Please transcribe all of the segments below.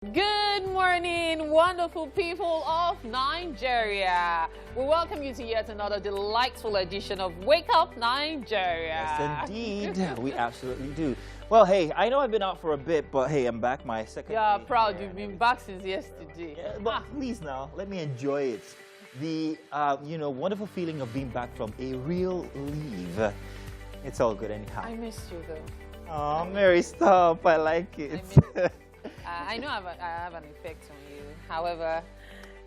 Good morning, wonderful people of Nigeria. We welcome you to yet another delightful edition of Wake Up Nigeria. Yes, indeed. We absolutely do. Well, hey, I know I've been out for a bit, but hey, I'm back my second Yeah, day proud here you've been and back since yesterday. yeah, but please now, let me enjoy it. The, wonderful feeling of being back from a real leave. It's all good anyhow. I missed you though. Oh, Mary, stop. I like it. I know I have an effect on you. However,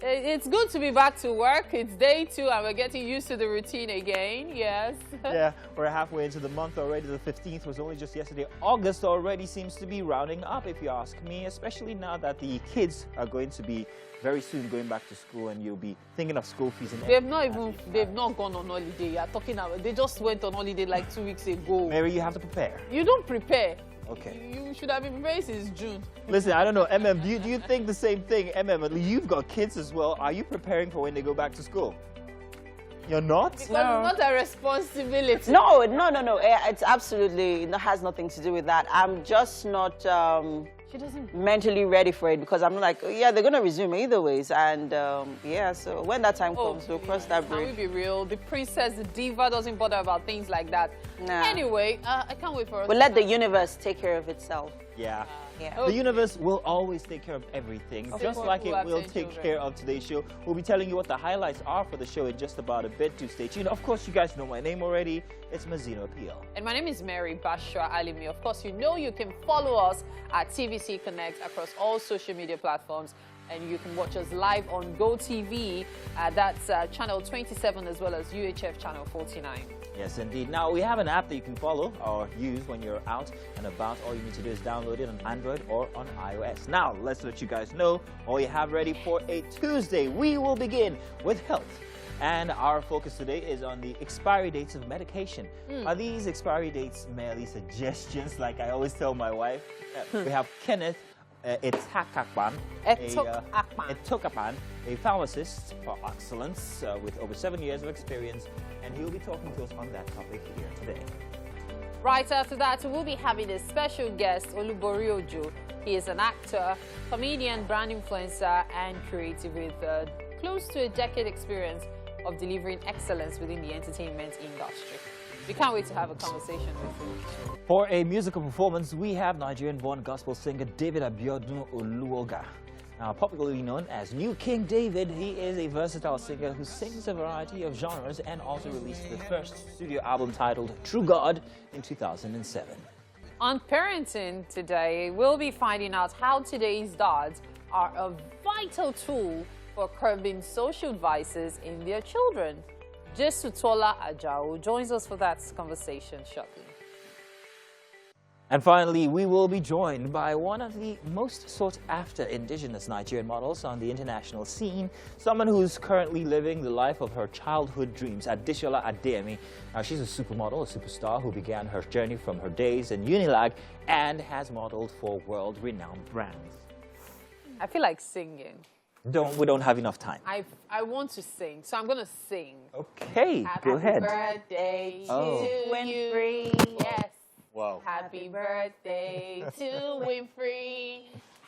it's good to be back to work. It's day 2 and we're getting used to the routine again. Yes. Yeah, we're halfway into the month already. The 15th was only just yesterday. August already seems to be rounding up, if you ask me, especially now that the kids are going to be very soon going back to school and you'll be thinking of school fees. And they've not gone on holiday. You're talking about, they just went on holiday like 2 weeks ago. Mary, you have to prepare. You don't prepare. Okay. You should have been prepared since June. Listen, I don't know, do you think the same thing? You've got kids as well. Are you preparing for when they go back to school? You're not? Because it's not a responsibility. No. It's absolutely, it has nothing to do with that. I'm just not She doesn't. mentally ready for it because I'm like, yeah, they're going to resume either ways. And yeah, so when that time comes, we'll cross that bridge. Can we be real? The princess, the diva doesn't bother about things like that. Nah. Anyway, I can't wait for us. We'll let the universe take care of itself. Yeah. Yeah. Okay. The universe will always take care of everything, just like it will take care of today's show. We'll be telling you what the highlights are for the show in just about a bit. To stay tuned. Of course, you guys know my name already. It's Mazino Appeal. And my name is Mary Bashra Alimi. Of course, you know you can follow us at TVC Connect across all social media platforms. And you can watch us live on GoTV. That's channel 27 as well as UHF channel 49. Yes, indeed. Now, we have an app that you can follow or use when you're out and about. All you need to do is download it on Android or on iOS. Now, let's let you guys know all you have ready for a Tuesday. We will begin with health. And our focus today is on the expiry dates of medication. Are these expiry dates merely suggestions, like I always tell my wife? We have Kenneth Etokakpan, a pharmacist for excellence with over 7 years of experience, and he'll be talking to us on that topic here today. Right after that, we'll be having a special guest, Olubori Ojo. He is an actor, comedian, brand influencer, and creative with close to a decade experience of delivering excellence within the entertainment industry. We can't wait to have a conversation with him. For a musical performance, we have Nigerian-born gospel singer David Abiodun Oluoga. Now, popularly known as New King David, he is a versatile singer who sings a variety of genres and also released the first studio album titled True God in 2007. On parenting today, we'll be finding out how today's dads are a vital tool for curbing social vices in their children. Jesutola Ajao joins us for that conversation shortly. And finally, we will be joined by one of the most sought-after indigenous Nigerian models on the international scene, someone who's currently living the life of her childhood dreams, Adeshola Adeyemi. Now, she's a supermodel, a superstar who began her journey from her days in Unilag and has modeled for world-renowned brands. I feel like singing. We don't have enough time. I want to sing, so I'm going to sing. Okay, go ahead. Happy birthday to you. Yes. Wow. Happy birthday to Winfrey.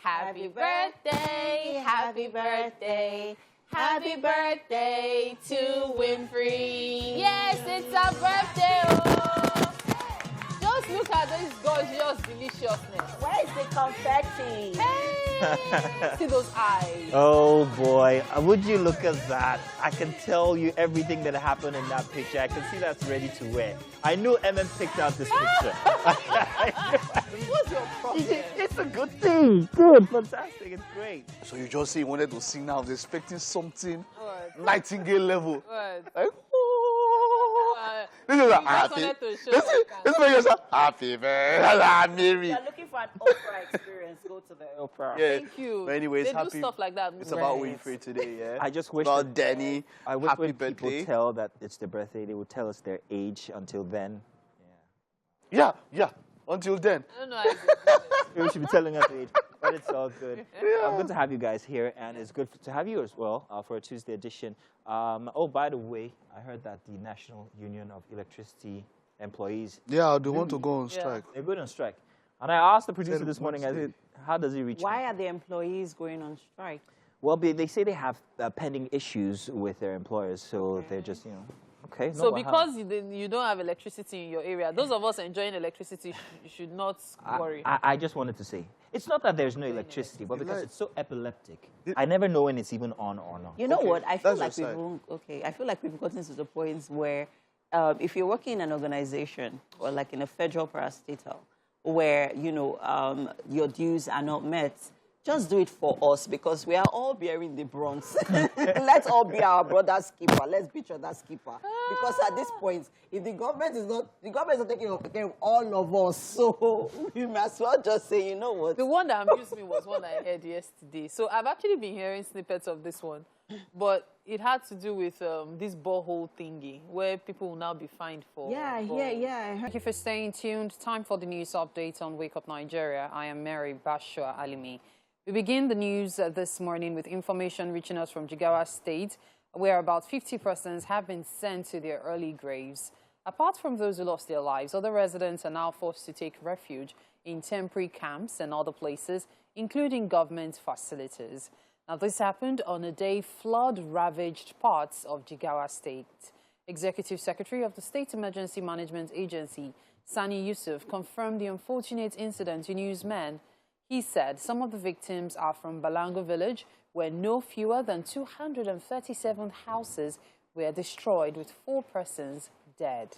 Happy birthday, happy birthday, happy birthday to Winfrey. Yes, it's our birthday. Oh. Just look at this gorgeous deliciousness. Where's the confetti? Hey, see those eyes. Oh boy, would you look at that? I can tell you everything that happened in that picture. I can see that's ready to wear. I know picked out this picture. What's your problem? It's a good thing. Good, fantastic, it's great. So you just say you wanted to sing now, I was expecting something What? nightingale level. What? Like, this is a happy. This is happy birthday, Mary. You're looking for an Oprah experience, go to the Oprah. Yeah. Thank you. But anyways, they happy. do stuff like that. It's about Winfrey today, yeah. I just wish about Danny. I wish happy when birthday. people tell that it's their birthday, they would tell us their age until then. Yeah. Until then. I don't know. How to do it. We should be telling us age, but it's all good. Good to have you guys here, and it's good to have you as well for a Tuesday edition. Oh, by the way, I heard that the National Union of Electricity Employees, Yeah, they want to go on strike. they're going on strike. And I asked the producer this morning, How does it reach Why them? are the employees going on strike? Well, they say they have pending issues with their employers, so they're just, okay. So because you don't have electricity in your area, those of us enjoying electricity should not worry. I just wanted to say, it's not that there's no electricity, but because it's so epileptic. I never know when it's even on or not. You know what? I feel that's like your I feel like we've gotten to the point where if you're working in an organization or like in a federal parastatal where, your dues are not met, just do it for us because we are all bearing the brunt. Let's all be our brother's keeper. Let's be each other's keeper. Because at this point, if the government is not taking care of all of us, so we might as well just say, you know what? The one that amused me was one I heard yesterday. So I've actually been hearing snippets of this one, but it had to do with this borehole thingy where people will now be fined for. Yeah. Thank you for staying tuned. Time for the news update on Wake Up Nigeria. I am Mary Bashua Alimi. We begin the news this morning with information reaching us from Jigawa State, where about 50 persons have been sent to their early graves. Apart from those who lost their lives, other residents are now forced to take refuge in temporary camps and other places, including government facilities. Now, this happened on a day flood-ravaged parts of Jigawa State. Executive Secretary of the State Emergency Management Agency, Sani Yusuf, confirmed the unfortunate incident to newsmen. He said some of the victims are from Balango village, where no fewer than 237 houses were destroyed, with 4 persons dead.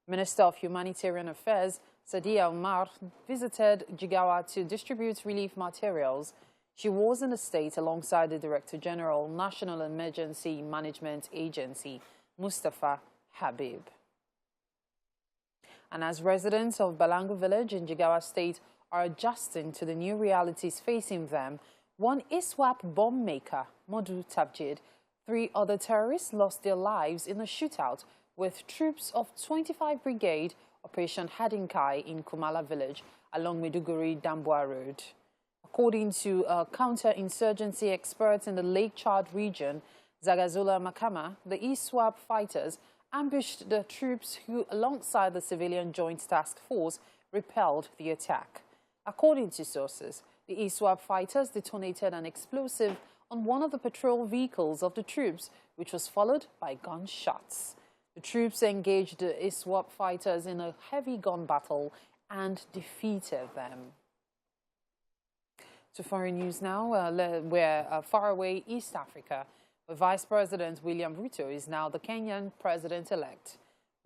Minister of Humanitarian Affairs, Sadiya Umar, visited Jigawa to distribute relief materials. She was in the state alongside the Director General, National Emergency Management Agency, Mustafa Habib. And as residents of Balango village in Jigawa State are adjusting to the new realities facing them, one ISWAP bomb maker, Modu Tabjid, 3 other terrorists lost their lives in a shootout with troops of 25 Brigade Operation Hadinkai in Kumala village along Maiduguri-Damboa Road. According to counter-insurgency experts in the Lake Chad region, Zagazola Makama, the ISWAP fighters ambushed the troops who, alongside the Civilian Joint Task Force, repelled the attack. According to sources, the ISWAP fighters detonated an explosive on one of the patrol vehicles of the troops, which was followed by gunshots. The troops engaged the ISWAP fighters in a heavy gun battle and defeated them. To foreign news now, where far away East Africa, where Vice President William Ruto is now the Kenyan president-elect.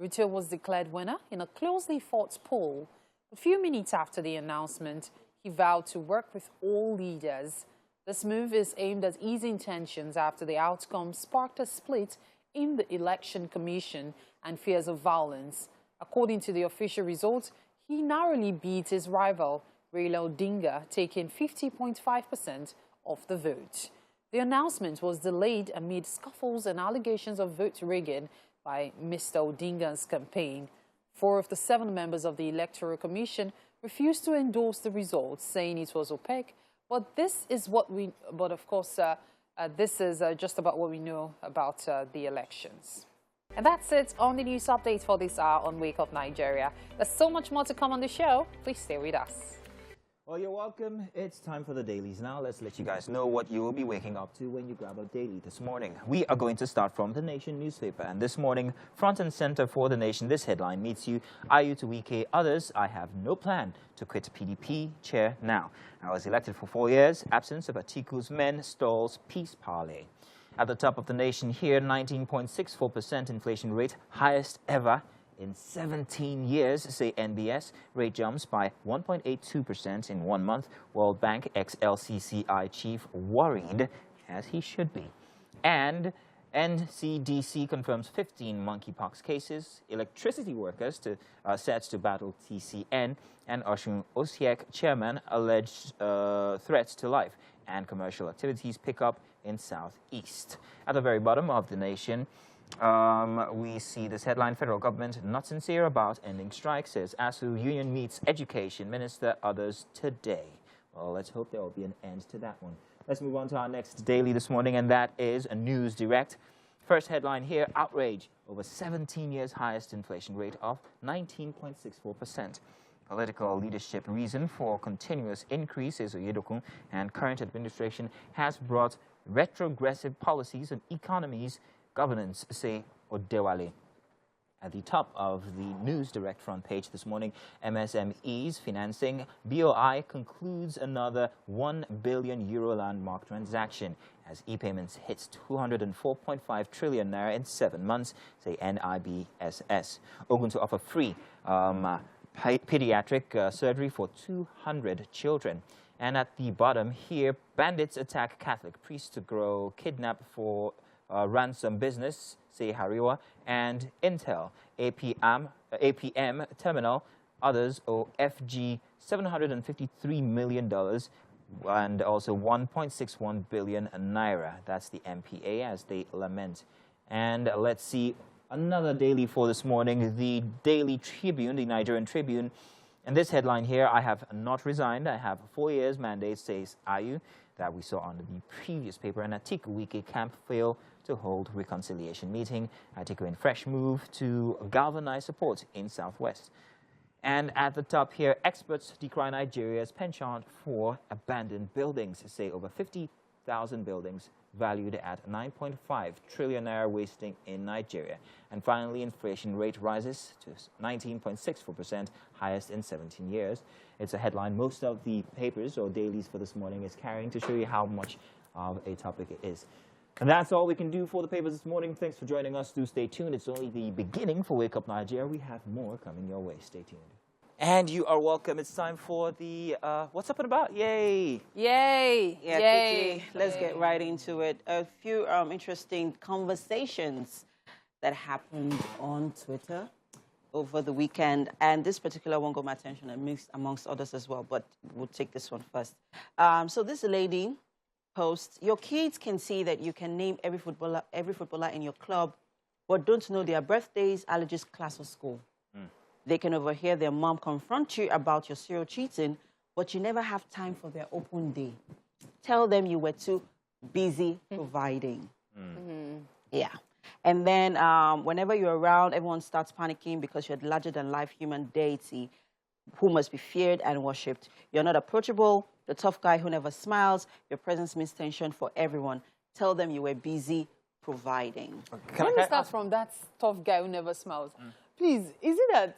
Ruto was declared winner in a closely fought poll. A few minutes after the announcement, he vowed to work with all leaders. This move is aimed at easing tensions after the outcome sparked a split in the Election Commission and fears of violence. According to the official results, he narrowly beat his rival, Raila Odinga, taking 50.5% of the vote. The announcement was delayed amid scuffles and allegations of vote rigging by Mr. Odinga's campaign. 4 of the 7 members of the Electoral Commission refused to endorse the results, saying it was opaque. But this is this is just about what we know about the elections. And that's it on the news update for this hour on Wake Up Nigeria. There's so much more to come on the show. Please stay with us. Well, you're welcome. It's time for the dailies now. Let's let you guys know what you will be waking up to when you grab a daily this morning. We are going to start from The Nation newspaper. And this morning, front and center for The Nation, this headline meets you. Ayu to Wike, others, I have no plan to quit PDP chair now. I was elected for 4 years. Absence of Atiku's men stalls peace parley. At the top of The Nation here, 19.64% inflation rate, highest ever in 17 years, say NBS. Rate jumps by 1.82% in 1 month. World Bank ex-LCCI chief worried, as he should be. And NCDC confirms 15 monkeypox cases. Electricity workers set to battle TCN. And Osun Osiek chairman alleged threats to life. And commercial activities pick up in Southeast. At the very bottom of The Nation, we see this headline: federal government not sincere about ending strike, says ASU. Union meets education minister, others today. Well, let's hope there will be an end to that one. Let's move on to our next daily this morning, and that is a News Direct. First headline here: outrage over 17 years highest inflation rate of 19.64%. Political leadership reason for continuous increase, says Oyedokun, and current administration has brought retrogressive policies on economies governance, say Odewale. At the top of the News Direct front page this morning, MSMEs financing BOI concludes another €1 billion landmark transaction as e-payments hits 204.5 trillion naira in 7 months, say NIBSS. Ogun to offer free pediatric surgery for 200 children. And at the bottom here, bandits attack Catholic priest to grow kidnap for ransom business, say Hariwa, and Intel, APM terminal, others owe FG $753 million and also 1.61 billion naira. That's the MPA as they lament. And let's see another daily for this morning, the Daily Tribune, the Nigerian Tribune. And this headline here, I have not resigned. I have 4 years mandate, says Ayu, that we saw on the previous paper. And Atiku Wike camp failed to hold reconciliation meeting. Atiku in fresh move to galvanize support in Southwest. And at the top here, experts decry Nigeria's penchant for abandoned buildings, say over 50,000 buildings valued at 9.5 trillion naira wasting in Nigeria. And finally, inflation rate rises to 19.64%, highest in 17 years. It's a headline most of the papers or dailies for this morning is carrying to show you how much of a topic it is. And that's all we can do for the papers this morning. Thanks for joining us. Do stay tuned. It's only the beginning for Wake Up Nigeria. We have more coming your way. Stay tuned. And you are welcome. It's time for the What's Up and About. Yay! Yay! Yeah, Yay! quickly, let's get right into it. A few interesting conversations that happened on Twitter over the weekend. And this particular one got my attention amongst others as well, but we'll take this one first. So this lady posts, your kids can see that you can name every footballer in your club, but don't know their birthdays, allergies, class, or school. They can overhear their mom confront you about your serial cheating, but you never have time for their open day. Tell them you were too busy providing. Yeah. And then whenever you're around, everyone starts panicking because you're the larger-than-life human deity who must be feared and worshipped. You're not approachable, the tough guy who never smiles. Your presence means tension for everyone. Tell them you were busy providing. Let me start from that tough guy who never smiles. Please, is it that,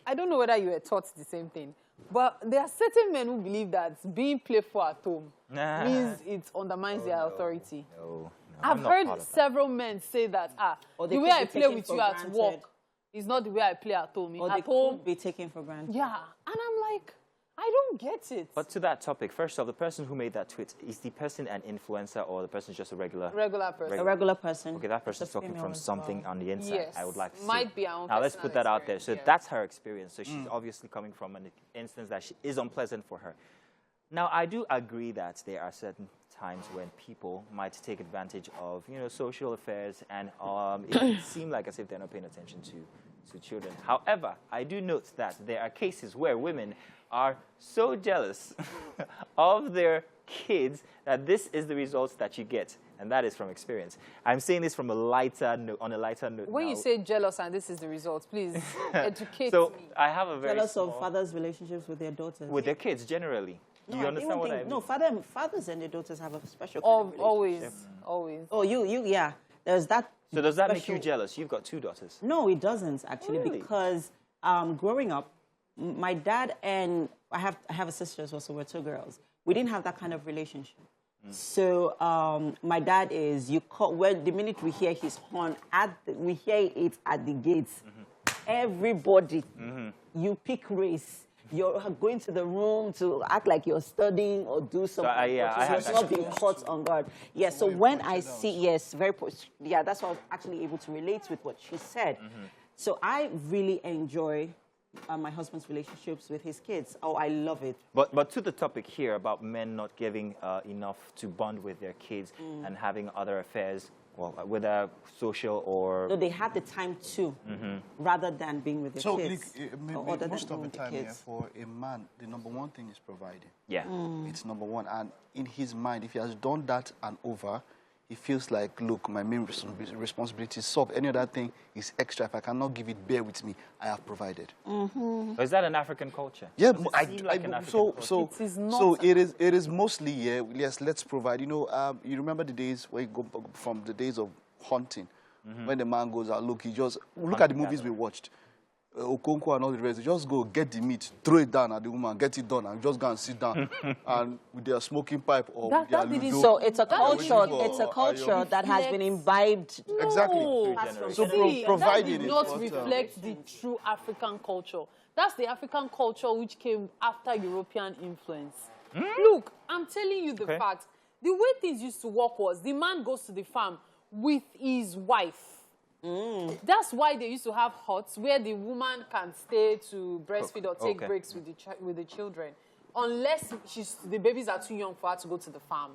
I don't know whether you were taught the same thing, but there are certain men who believe that being playful at home means it undermines their authority. No, I've heard several men say that, the way I play with you at work is not the way I play at home. Or at they home, could be taken for granted. yeah. And I'm like, I don't get it. But to that topic, first off, the person who made that tweet, is the person an influencer or the person just a regular person. A regular person. Okay, that person's talking from something on the inside. Yes. I would like to see. Might be our own Now, let's put that out there. So experience, yeah. that's her experience. So she's obviously coming from an instance that is unpleasant for her. Now, I do agree that there are certain times when people might take advantage of, social affairs and it seems like as if they're not paying attention to children. However, I do note that there are cases where women are so jealous of their kids that this is the results that you get, and that is from experience. I'm saying this from a lighter note, on a lighter note. When now. you say jealous and this is the result, please educate So me. I have a very Jealous small, of fathers' relationships with their daughters. with their kids generally. Do you understand what I mean? No, fathers and their daughters have a special kind of relationship. Always. Oh, yeah. There's that. So does that make special- you jealous? You've got 2 daughters. No, it doesn't actually, Really? because growing up, my dad and I have a sister as well, so we're 2 girls. We didn't have that kind of relationship. So my dad is the minute we hear his horn we hear it at the gates. Everybody, you pick race. You're going to the room to act like you're studying or do something. I have It's not being caught on guard. Yeah, so when I see, that's why I was actually able to relate with what she said. So I really enjoy my husband's relationships with his kids. Oh, I love it. But to the topic here about men not giving enough to bond with their kids and having other affairs, well, whether social or... No, they have the time too, rather than being with their kids. So, or other most than of the being with time, the yeah, kids. for a man, the number one thing is providing. Yeah. It's number one. And in his mind, if he has done that and over, it feels like, look, my main responsibility is solve. Any other thing is extra. If I cannot give it, bear with me. I have provided. Is that an African culture? Yeah, So It is not. so it is mostly, yeah, yes, let's provide. You know, you remember the days where you go from the days of hunting, when the man goes out, look, he just, look at the movies we watched. Okonkwo and all the rest, just go get the meat, throw it down at the woman, get it done, and just go and sit down and with their smoking pipe or with their ludo. So it's a culture. It's a culture that has been imbibed. Exactly. So providing that did not reflect the true African culture. That's the African culture which came after European influence. Look, I'm telling you the fact. The way things used to work was the man goes to the farm with his wife. That's why they used to have huts where the woman can stay to breastfeed or take breaks with the children, unless the babies are too young for her to go to the farm.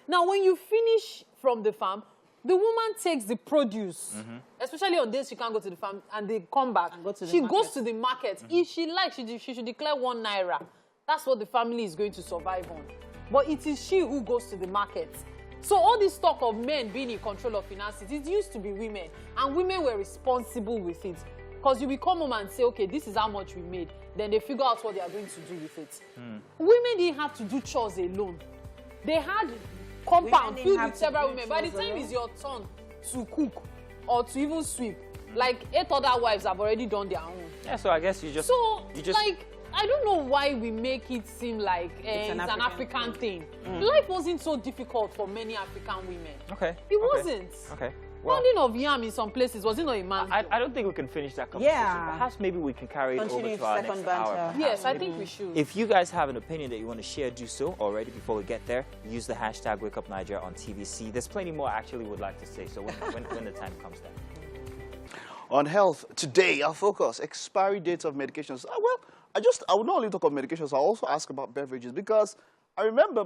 Now, when you finish from the farm, the woman takes the produce, especially on days she can't go to the farm, and they come back. She goes to the market. If she likes, she should declare 1 naira. That's what the family is going to survive on. But it is she who goes to the market. So all this talk of men being in control of finances, it used to be women. And women were responsible with it. Because you will come home and say, okay, this is how much we made. Then they figure out what they are going to do with it. Women didn't have to do chores alone. They had compound filled with several women. By the time it's your turn to cook or to even sweep, like 8 other wives have already done their own. Yeah, so I guess you just... like, I don't know why we make it seem like it's an African thing. Life wasn't so difficult for many African women. Okay. It wasn't. Okay. Well, Pounding of yam in some places, was it not a man? I don't think we can finish that conversation. Yeah. Perhaps maybe we can carry it over to our next hour. Yes, I think we should. If you guys have an opinion that you want to share, do so already before we get there. Use the hashtag WakeUpNiger on TVC. There's plenty more I actually would like to say, so when the time comes then. On health, today our focus, expiry dates of medications. Well, I would not only talk about medications, I'll also ask about beverages because I remember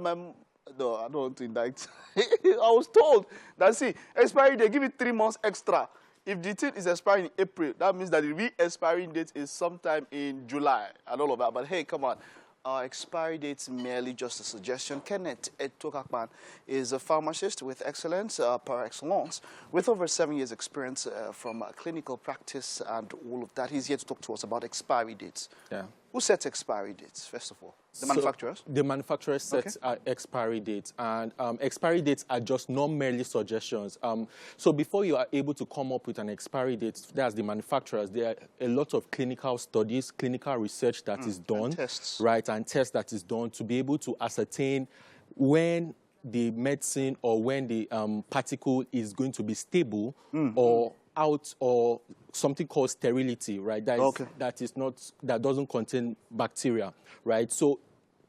no, I don't want to indict. I was told that, see, expiry date, give it 3 months extra. If the thing is expiring in April, that means that the re-expiring date is sometime in July and all of that. But hey, come on. Expiry dates merely just a suggestion. Kenneth Etokakman is a pharmacist with excellence, par excellence, with over 7 years experience from clinical practice and all of that. He's here to talk to us about expiry dates. Yeah. Who sets expiry dates, first of all? The manufacturers? The manufacturers set expiry dates, and expiry dates are just not merely suggestions. So before you are able to come up with an expiry date, that's the manufacturers, there are a lot of clinical studies, clinical research that is done, and tests. Right, and tests that is done to be able to ascertain when the medicine or when the particle is going to be stable or out, or something called sterility, right? That doesn't contain bacteria, right? So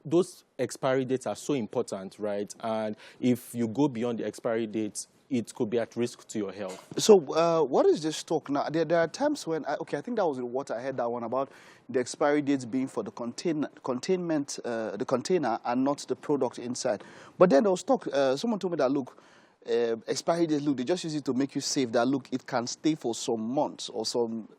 those expiry dates are so important, right? And if you go beyond the expiry dates, it could be at risk to your health. So what is this talk now? There are times when, I think that was in what I heard that one about the expiry dates being for the containment, the container and not the product inside. But then there was talk, someone told me that, look, expiry dates, look, they just use it to make you safe, that, look, it can stay for some months or some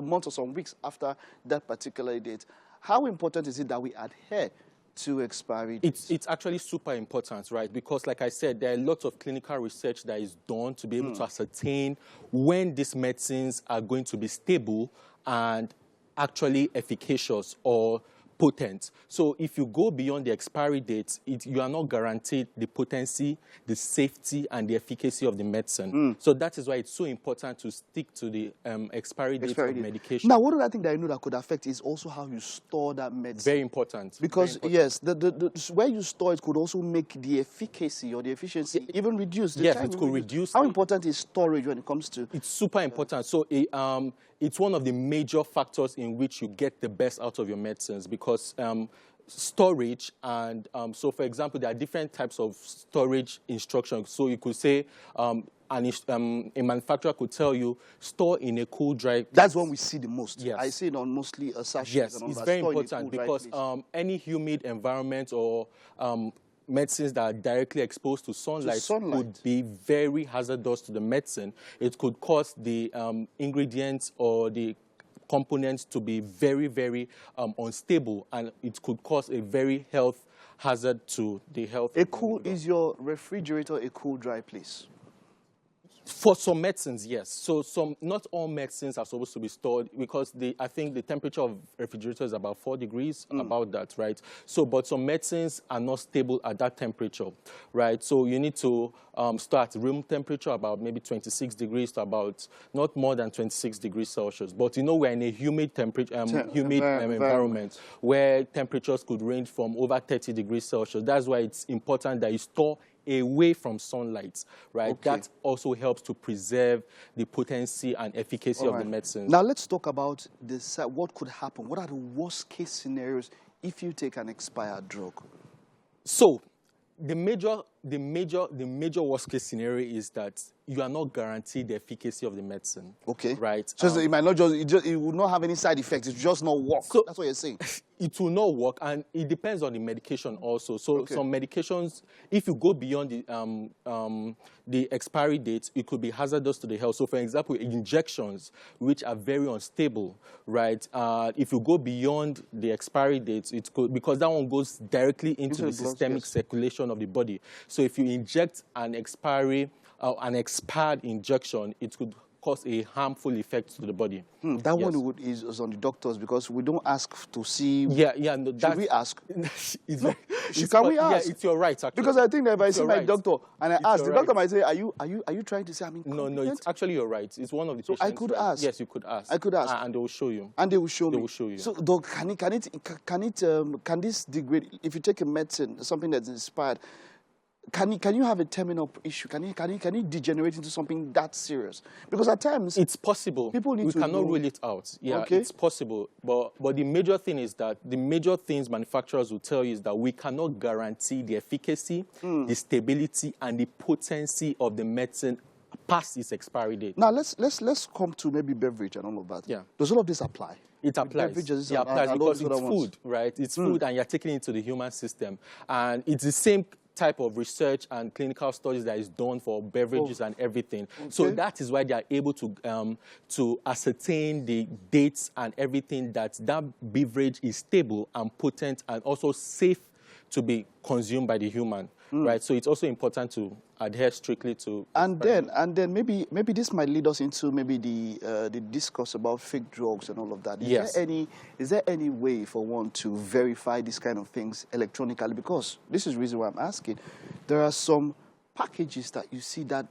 months or some weeks after that particular date. How important is it that we adhere to expiry dates? It's actually super important, right? Because, like I said, there are lots of clinical research that is done to be able to ascertain when these medicines are going to be stable and actually efficacious or potent. So if you go beyond the expiry date, you are not guaranteed the potency, the safety, and the efficacy of the medicine. So that is why it's so important to stick to the expiry date of medication. Now, one other thing that I know that could affect is also how you store that medicine. Very important. Because, yes, the where you store it could also make the efficacy or the efficiency even reduce. Yes, it could reduce. How important is storage when it comes to... It's super important. So it's one of the major factors in which you get the best out of your medicines, because storage and so, for example, there are different types of storage instructions. So you could say a manufacturer could tell you, store in a cool, dry place. That's one we see the most. Yes. I see it on mostly sachets. Yes, and all it's that. very Store important in a cool, because any humid environment or medicines that are directly exposed to sunlight could be very hazardous to the medicine. It could cause the ingredients or the components to be very, very unstable, and it could cause a very health hazard to the health. Is your refrigerator a cool, dry place? For some medicines, yes. So not all medicines are supposed to be stored because I think the temperature of refrigerator is about 4 degrees, about that, right? So, but some medicines are not stable at that temperature, right? So you need to store at room temperature about maybe 26 degrees to about not more than 26 degrees Celsius. But you know, we're in a humid temperature, environment where temperatures could range from over 30 degrees Celsius. That's why it's important that you store away from sunlight, right? Okay. That also helps to preserve the potency and efficacy of the medicines. Now let's talk about this. What could happen? What are the worst case scenarios if you take an expired drug? So the major worst case scenario is that you are not guaranteed the efficacy of the medicine. Okay. Right. So it might not it will not have any side effects. It will just not work. So that's what you're saying. It will not work, and it depends on the medication also. So some medications, if you go beyond the expiry date, it could be hazardous to the health. So for example, injections, which are very unstable, right? If you go beyond the expiry date, it could, because that one goes directly into the systemic circulation of the body. So if you inject an expired injection, it could cause a harmful effect to the body. That one is on the doctors because we don't ask to see. No, should we ask? Can we ask? Yeah, it's your right, actually. Because I think that if I see my doctor and I ask, the doctor might say, "Are you trying to say I'm incompetent?" No, it's actually your right. It's one of the patients. I could ask. Yes, you could ask. I could ask, and they will show you. And they will show me. They will show you. So, though, can this degrade if you take a medicine, something that's inspired? Can you have a terminal issue? Can it degenerate into something that serious? Because at times it's possible. People need we to cannot know. rule it out. Yeah, Okay. it's possible. But the major thing is that the major things manufacturers will tell you is that we cannot guarantee the efficacy, the stability, and the potency of the medicine past its expiry date. Now let's come to maybe beverage and all of that. Yeah. Does all of this apply? It applies. Beverages It applies and because all these it's other ones. food, right? It's food, and you're taking it into the human system. And it's the same type of research and clinical studies that is done for beverages and everything. So that is why they are able to ascertain the dates and everything, that beverage is stable and potent and also safe to be consumed by the human, right? So it's also important to adhere strictly to. And then maybe this might lead us into maybe the discourse about fake drugs and all of that. Is there any way for one to verify these kind of things electronically? Because this is the reason why I'm asking. There are some packages that you see that.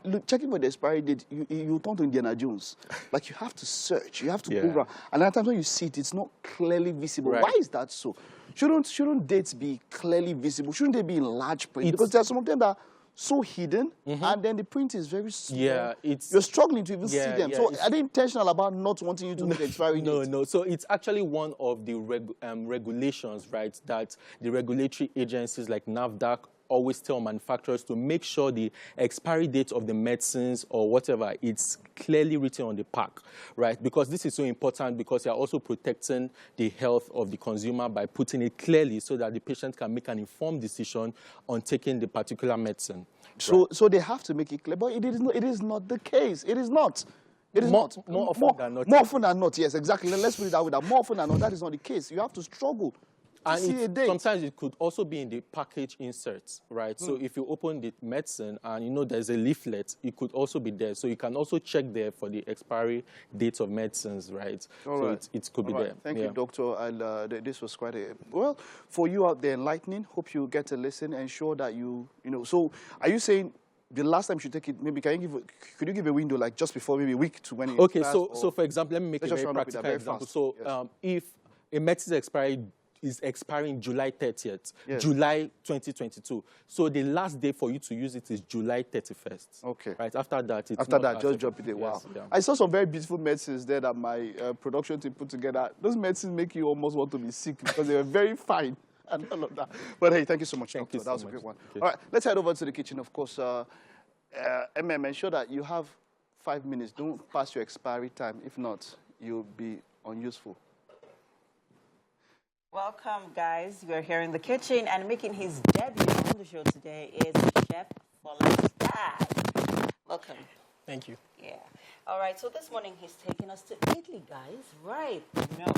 Look, checking for the expiry date, you turn to Indiana Jones. Like, you have to search, you have to go around. And at times when you see it, it's not clearly visible. Right. Why is that so? Shouldn't dates be clearly visible? Shouldn't they be in large print? Because there are some of them that are so hidden, and then the print is very small. Yeah, you're struggling to even see them. Yeah, so are they intentional about not wanting you to know the expiry date? No. So it's actually one of the regulations, right, that the regulatory agencies like NAFDAC always tell manufacturers to make sure the expiry date of the medicines or whatever, it's clearly written on the pack, right? Because this is so important, because you're also protecting the health of the consumer by putting it clearly so that the patient can make an informed decision on taking the particular medicine. So they have to make it clear, but it is not the case. It is not. It is More not. often than not. More often than not, yes, exactly. Let's put it that way. That more often than not, that is not the case. You have to struggle. And sometimes it could also be in the package inserts, right? So if you open the medicine and you know there's a leaflet, it could also be there. So you can also check there for the expiry dates of medicines, right? It could be there. Thank you, Doctor. And this was quite well, for you out there enlightening. Hope you get to listen. Ensure that you know. So are you saying the last time you should take it, maybe could you give a window, like just before maybe a week to when it expires, so for example, let me make a very practical example. So if a medicine is expiring July 30th, July 2022. So the last day for you to use it is July 31st. Okay. Right, after that, just drop it. Wow. Yes, yeah. I saw some very beautiful medicines there that my production team put together. Those medicines make you almost want to be sick because they were very fine and all of that. But hey, thank you so much, Doctor. That was a great one. Okay. All right, let's head over to the kitchen, of course. Ensure that you have 5 minutes. Don't pass your expiry time. If not, you'll be unuseful. Welcome, guys. We're here in the kitchen, and making his debut on the show today is Chef Fola's dad. Welcome. Thank you. Yeah. All right, so this morning he's taking us to Italy, guys. Right. You know,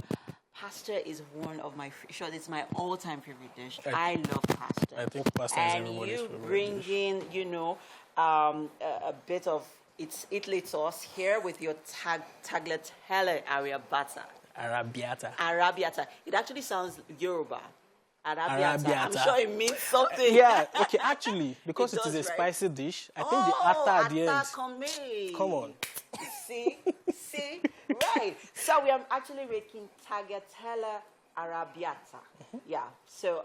pasta is one of my, it's my all-time favorite dish. I love pasta. I think pasta is everybody's favorite dish. And you bring in, you know, a bit of Italy sauce here with your tagliatelle arrabbiata. Arrabbiata. It actually sounds Yoruba. Arrabbiata. I'm sure it means something. Yeah, okay, actually, because it is a right? spicy dish, I think the atta at the end. Come on. See? Right. So we are actually making tagliatelle arrabbiata. Yeah. So,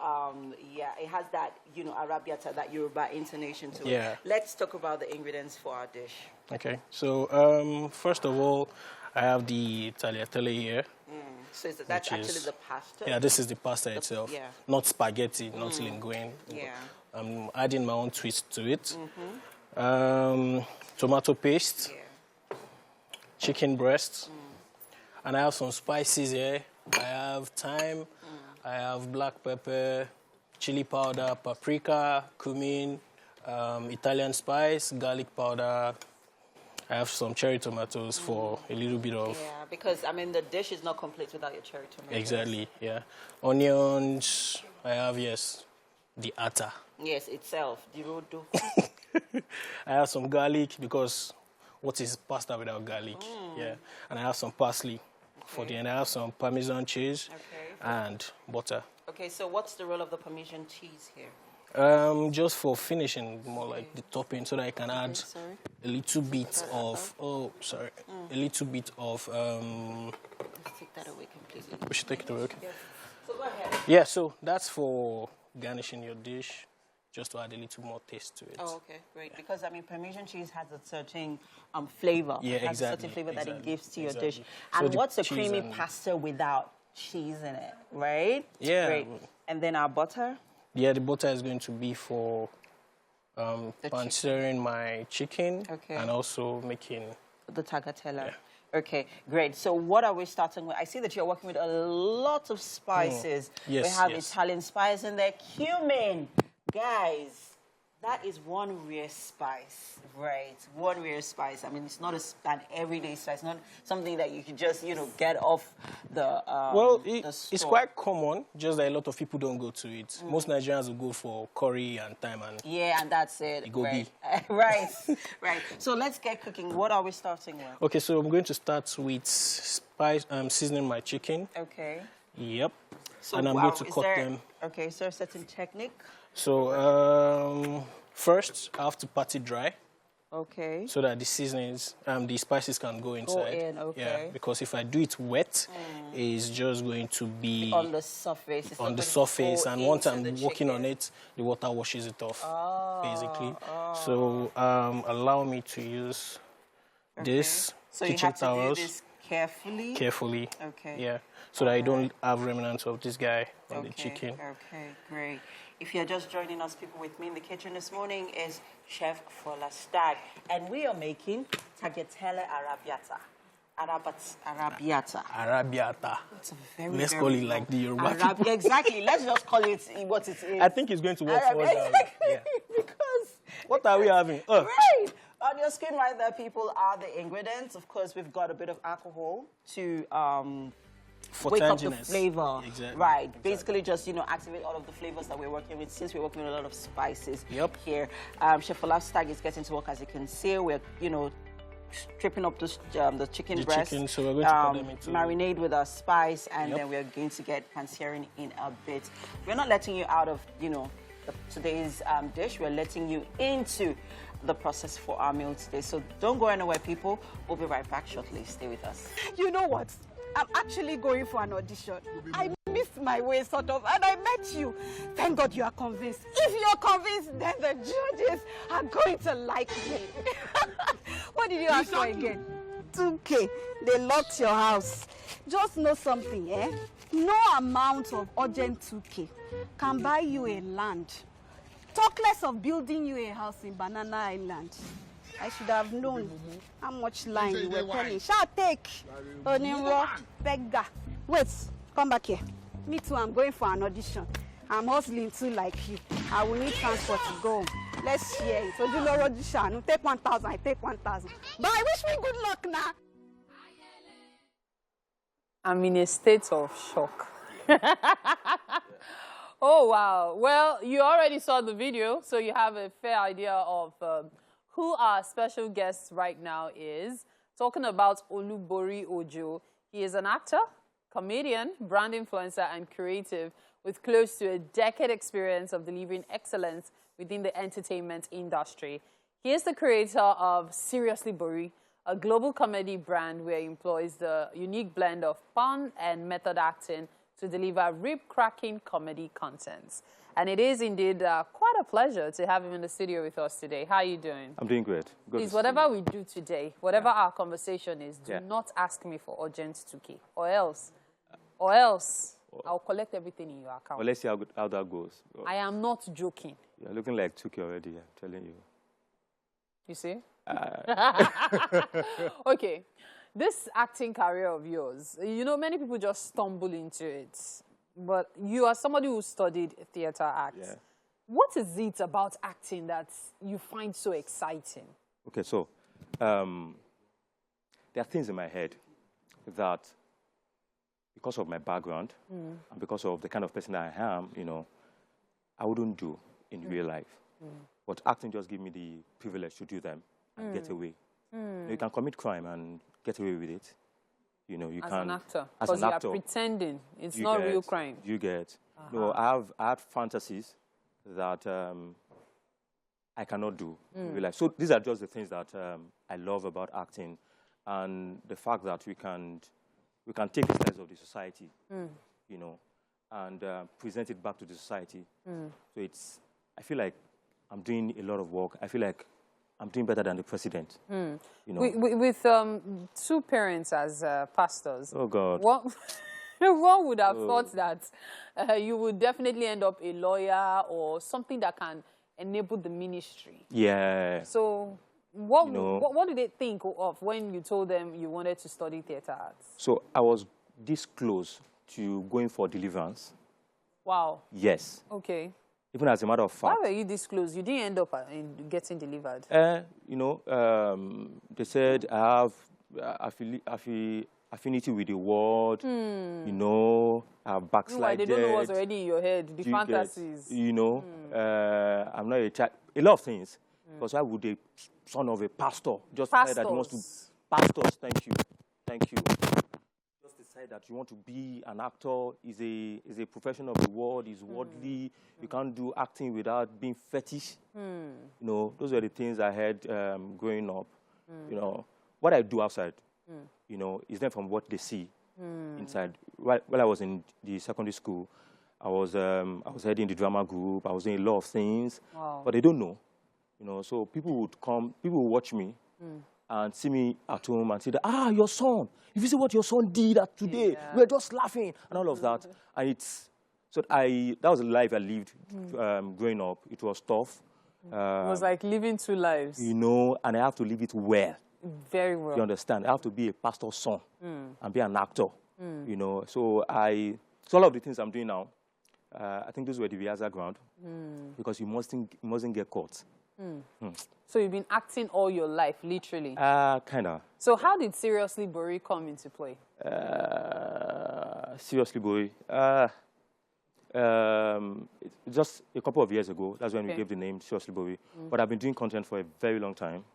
it has that, arrabbiata, that Yoruba intonation to it. Yeah. Let's talk about the ingredients for our dish. Okay, so first of all, I have the tagliatelle here. So that's actually the pasta? Yeah, this is the pasta itself. Yeah. Not spaghetti, not linguine. Yeah. I'm adding my own twist to it. Tomato paste, chicken breast, and I have some spices here. I have thyme, I have black pepper, chili powder, paprika, cumin, Italian spice, garlic powder. I have some cherry tomatoes for a little bit of... Yeah, because, the dish is not complete without your cherry tomatoes. Exactly, yeah. Onions, I have, yes, the atta. Yes, itself, the rodo. I have some garlic because what is pasta without garlic? Yeah, and I have some parsley for the end. I have some Parmesan cheese and butter. Okay, so what's the role of the Parmesan cheese here? Just for finishing, more like the topping, so that I can add a little bit of, a little bit of, Let's take that away completely. we should take it away, okay? Yes. So go ahead. Yeah, so that's for garnishing your dish, just to add a little more taste to it. Oh, okay, great. Because, Parmesan cheese has a certain flavor. Yeah, it has exactly. a certain flavor that it gives to your dish. So And what's a cheese creamy and- pasta without cheese in it, right? Yeah. Great. And then our butter? Yeah, the butter is going to be for pan-searing my chicken and also making... The tagliatelle. Yeah. Okay, great. So what are we starting with? I see that you're working with a lot of spices. Yes, we have yes. Italian spice in there. Cumin. Guys, that is one rare spice, right? One rare spice. It's not an everyday spice, not something that you can just, get off the the it's store. quite common, just that a lot of people don't go to it. Most Nigerians will go for curry and thyme and... Yeah, and that's it. Go right. Right. So let's get cooking. What are we starting with? Okay, so I'm going to start with seasoning my chicken. Okay. Yep. So and I'm going to cut them. Okay, is there a certain technique? So first, I have to pat it dry. Okay. So that the seasonings, the spices can go inside. in, okay. Yeah, because if I do it wet, it's just going to be on the surface. It's on not the going to surface, go and once into I'm the working chicken. on it, the water washes it off, basically. So allow me to use this So you kitchen have to towels do this carefully. carefully. Okay. Yeah, so that I don't have remnants of this guy on the chicken. Okay, great. If you're just joining us, people, with me in the kitchen this morning is Chef Fola Stag, and we are making tagliatelle arrabbiata. Arrabbiata. It's a very, Let's very call it long- like the Yoruba people. Exactly. Let's just call it what it is. I think it's going to work for us. Exactly. Yeah. Because What are we having? right. On your screen right there, people, are the ingredients. Of course, we've got a bit of alcohol to For wake up the tanginess. flavor. Exactly. Right. Exactly. Basically, just, activate all of the flavors that we're working with, since we're working with a lot of spices here. Chef Stag is getting to work, as you can see. We're, stripping up the chicken breast. Chicken, so we're going to put them into... marinade with our spice, and then we're going to get pan-searing in a bit. We're not letting you out of, today's dish. We're letting you into the process for our meal today. So don't go anywhere, people. We'll be right back shortly. Stay with us. You know what? I'm actually going for an audition. I missed my way, sort of, and I met you. Thank God you are convinced. If you're convinced, then the judges are going to like me. What did you ask for again? 2K. They locked your house. Just know something, eh? No amount of urgent 2K can buy you a land. Talk less of building you a house in Banana Island. I should have known how much line you were telling. Shall take. Onimro, beggar. Wait, come back here. Me too, I'm going for an audition. I'm hustling too like you. I will need transport to go home. Let's share it. So do your audition. Take 1,000, I take 1,000. But I wish me good luck now. I'm in a state of shock. Oh, wow. Well, you already saw the video, so you have a fair idea of who our special guest right now is, talking about Olubori Ojo. He is an actor, comedian, brand influencer, and creative with close to a decade experience of delivering excellence within the entertainment industry. He is the creator of Seriously Bori, a global comedy brand where he employs the unique blend of fun and method acting to deliver rib-cracking comedy content. And it is indeed quite a pleasure to have him in the studio with us today. How are you doing? I'm doing great. Good. Please, whatever we do today, whatever our conversation is, do not ask me for urgent 2K, or else I'll collect everything in your account. Well, let's see how that goes. I am not joking. You're looking like 2K already, I'm telling you. You see? Okay. This acting career of yours, you know, many people just stumble into it. But you are somebody who studied theater act. Yeah. What is it about acting that you find so exciting? Okay, so there are things in my head that, because of my background and because of the kind of person I am, you know, I wouldn't do in real life. But acting just gives me the privilege to do them and get away. You can commit crime and get away with it. You know, you As can. an actor. As Because an you actor, are pretending. It's you not get, real crime. You get. No, I had fantasies that I cannot do in real life. So these are just the things that I love about acting, and the fact that we can take the size of the society, you know, and present it back to the society. So I feel like I'm doing a lot of work. I feel like I'm doing better than the president. You know. With two parents as pastors. Oh God. One would have thought that you would definitely end up a lawyer or something that can enable the ministry. Yeah. So what did they think of when you told them you wanted to study theater arts? So I was this close to going for deliverance. Wow. Yes. Okay. Even as a matter of fact. Why were you this close? You didn't end up in getting delivered. You know, they said I have affinity with the word. You know, I've backslided. They don't know what's already in your head, the fantasies. You know, I'm not a child. A lot of things. Because why would the son of a pastor just decide that he wants to... Pastors, thank you. Just decide that you want to be an actor, is a profession of the world, is worldly. You can't do acting without being fetish. You know, those are the things I heard growing up. You know, what I do outside, you know, is then from what they see inside. While I was in the secondary school, I was heading the drama group. I was doing a lot of things, but they don't know. You know, so people would watch me and see me at home and say that, your son, if you see what your son did today, we're just laughing and all of that. And that was a life I lived growing up. It was tough. It was like living two lives. You know, and I have to live it well. Very well. You understand? I have to be a pastor's son and be an actor. You know, so all of the things I'm doing now, I think those were the rehearsal ground because you mustn't get caught. So you've been acting all your life, literally? Kind of. So how did Seriously Bori come into play? Seriously Bori. Just a couple of years ago, that's when we gave the name Seriously Bori. But I've been doing content for a very long time,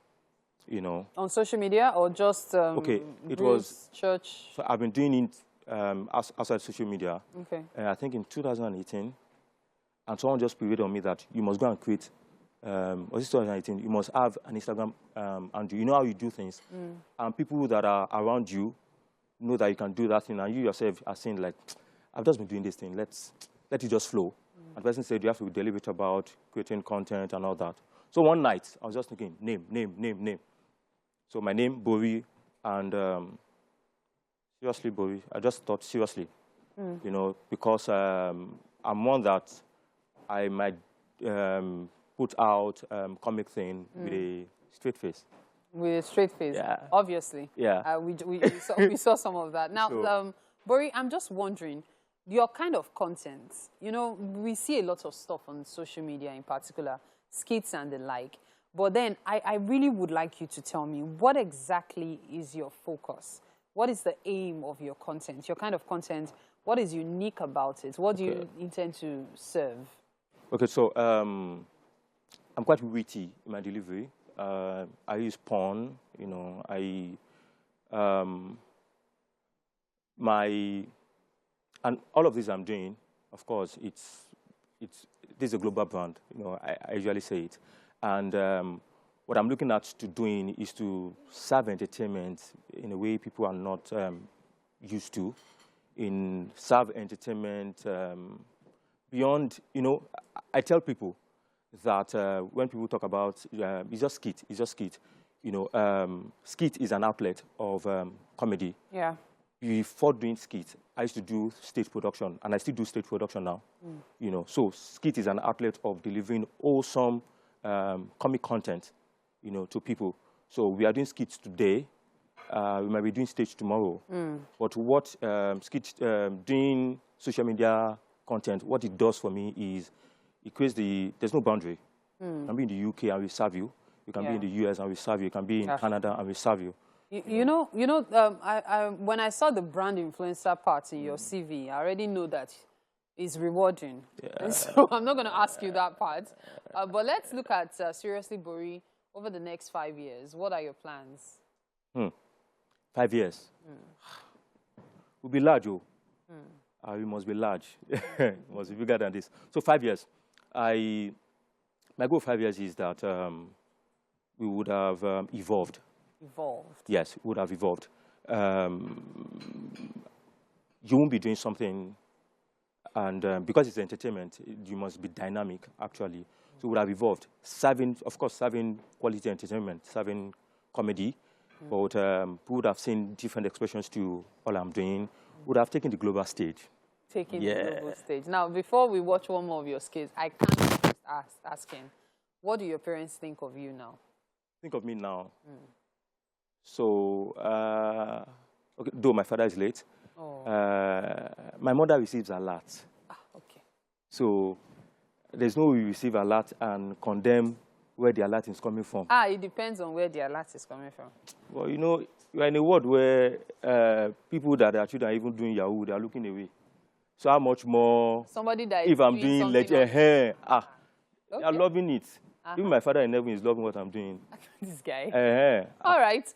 you know. On social media or just it was church? So I've been doing it outside social media. Okay. I think in 2018, and someone just prevailed on me that you must go and create. Was it 2018? You must have an Instagram, and you know how you do things, and people that are around you know that you can do that thing, and you yourself are saying like, I've just been doing this thing. Let it just flow. And the person said you have to be deliberate about creating content and all that. So one night I was just thinking name. So my name Bori and Seriously Bori. I just thought seriously, you know, because I'm one that I might put out comic thing with a straight face. With a straight face, obviously. Yeah. We saw some of that. Now, Bori, I'm just wondering, your kind of content, you know, we see a lot of stuff on social media in particular, skits and the like. But then I really would like you to tell me, what exactly is your focus? What is the aim of your content? Your kind of content, what is unique about it? What do you intend to serve? Okay, so I'm quite witty in my delivery. I use porn, you know, and all of this I'm doing, of course, this is a global brand, you know, I usually say it. And what I'm looking at to doing is to serve entertainment in a way people are not used to, serve entertainment beyond, you know, I tell people that when people talk about, it's just skit. You know, skit is an outlet of comedy. Yeah. Before doing skit, I used to do stage production, and I still do stage production now. You know, so skit is an outlet of delivering awesome comic content, you know, to people. So we are doing skits today. We might be doing stage tomorrow. But what doing social media content, what it does for me is it creates there's no boundary. You can be in the UK and we serve you. You can be in the US and we serve you. You can be in Canada and we serve you. You know, when I saw the brand influencer part in your CV, I already know that it's rewarding. Yeah. And so I'm not going to ask you that part. But let's look at, seriously, Bori, over the next 5 years. What are your plans? 5 years. We'll be large, oh. We must be large. We must be bigger than this. So 5 years. My goal 5 years is that we would have evolved. Evolved? Yes, we would have evolved. You won't be doing something, and because it's entertainment, you must be dynamic, actually. So we would have evolved. Of course, serving quality entertainment, serving comedy, but we would have seen different expressions to all I'm doing. Would have taken the global stage. Taking the global stage. Now, before we watch one more of your skits, I can't resist asking, what do your parents think of you now? Think of me now. So, okay, though my father is late, my mother receives a lot. Okay. So, there's no way we receive a lot and condemn where the alert is coming from. It depends on where the alert is coming from. Well, you know, you're in a world where people that are children are even doing Yahoo, they are looking away. So how much more? Somebody that if I'm doing legend, they are loving it. Even my father in heaven is loving what I'm doing. This guy. All right,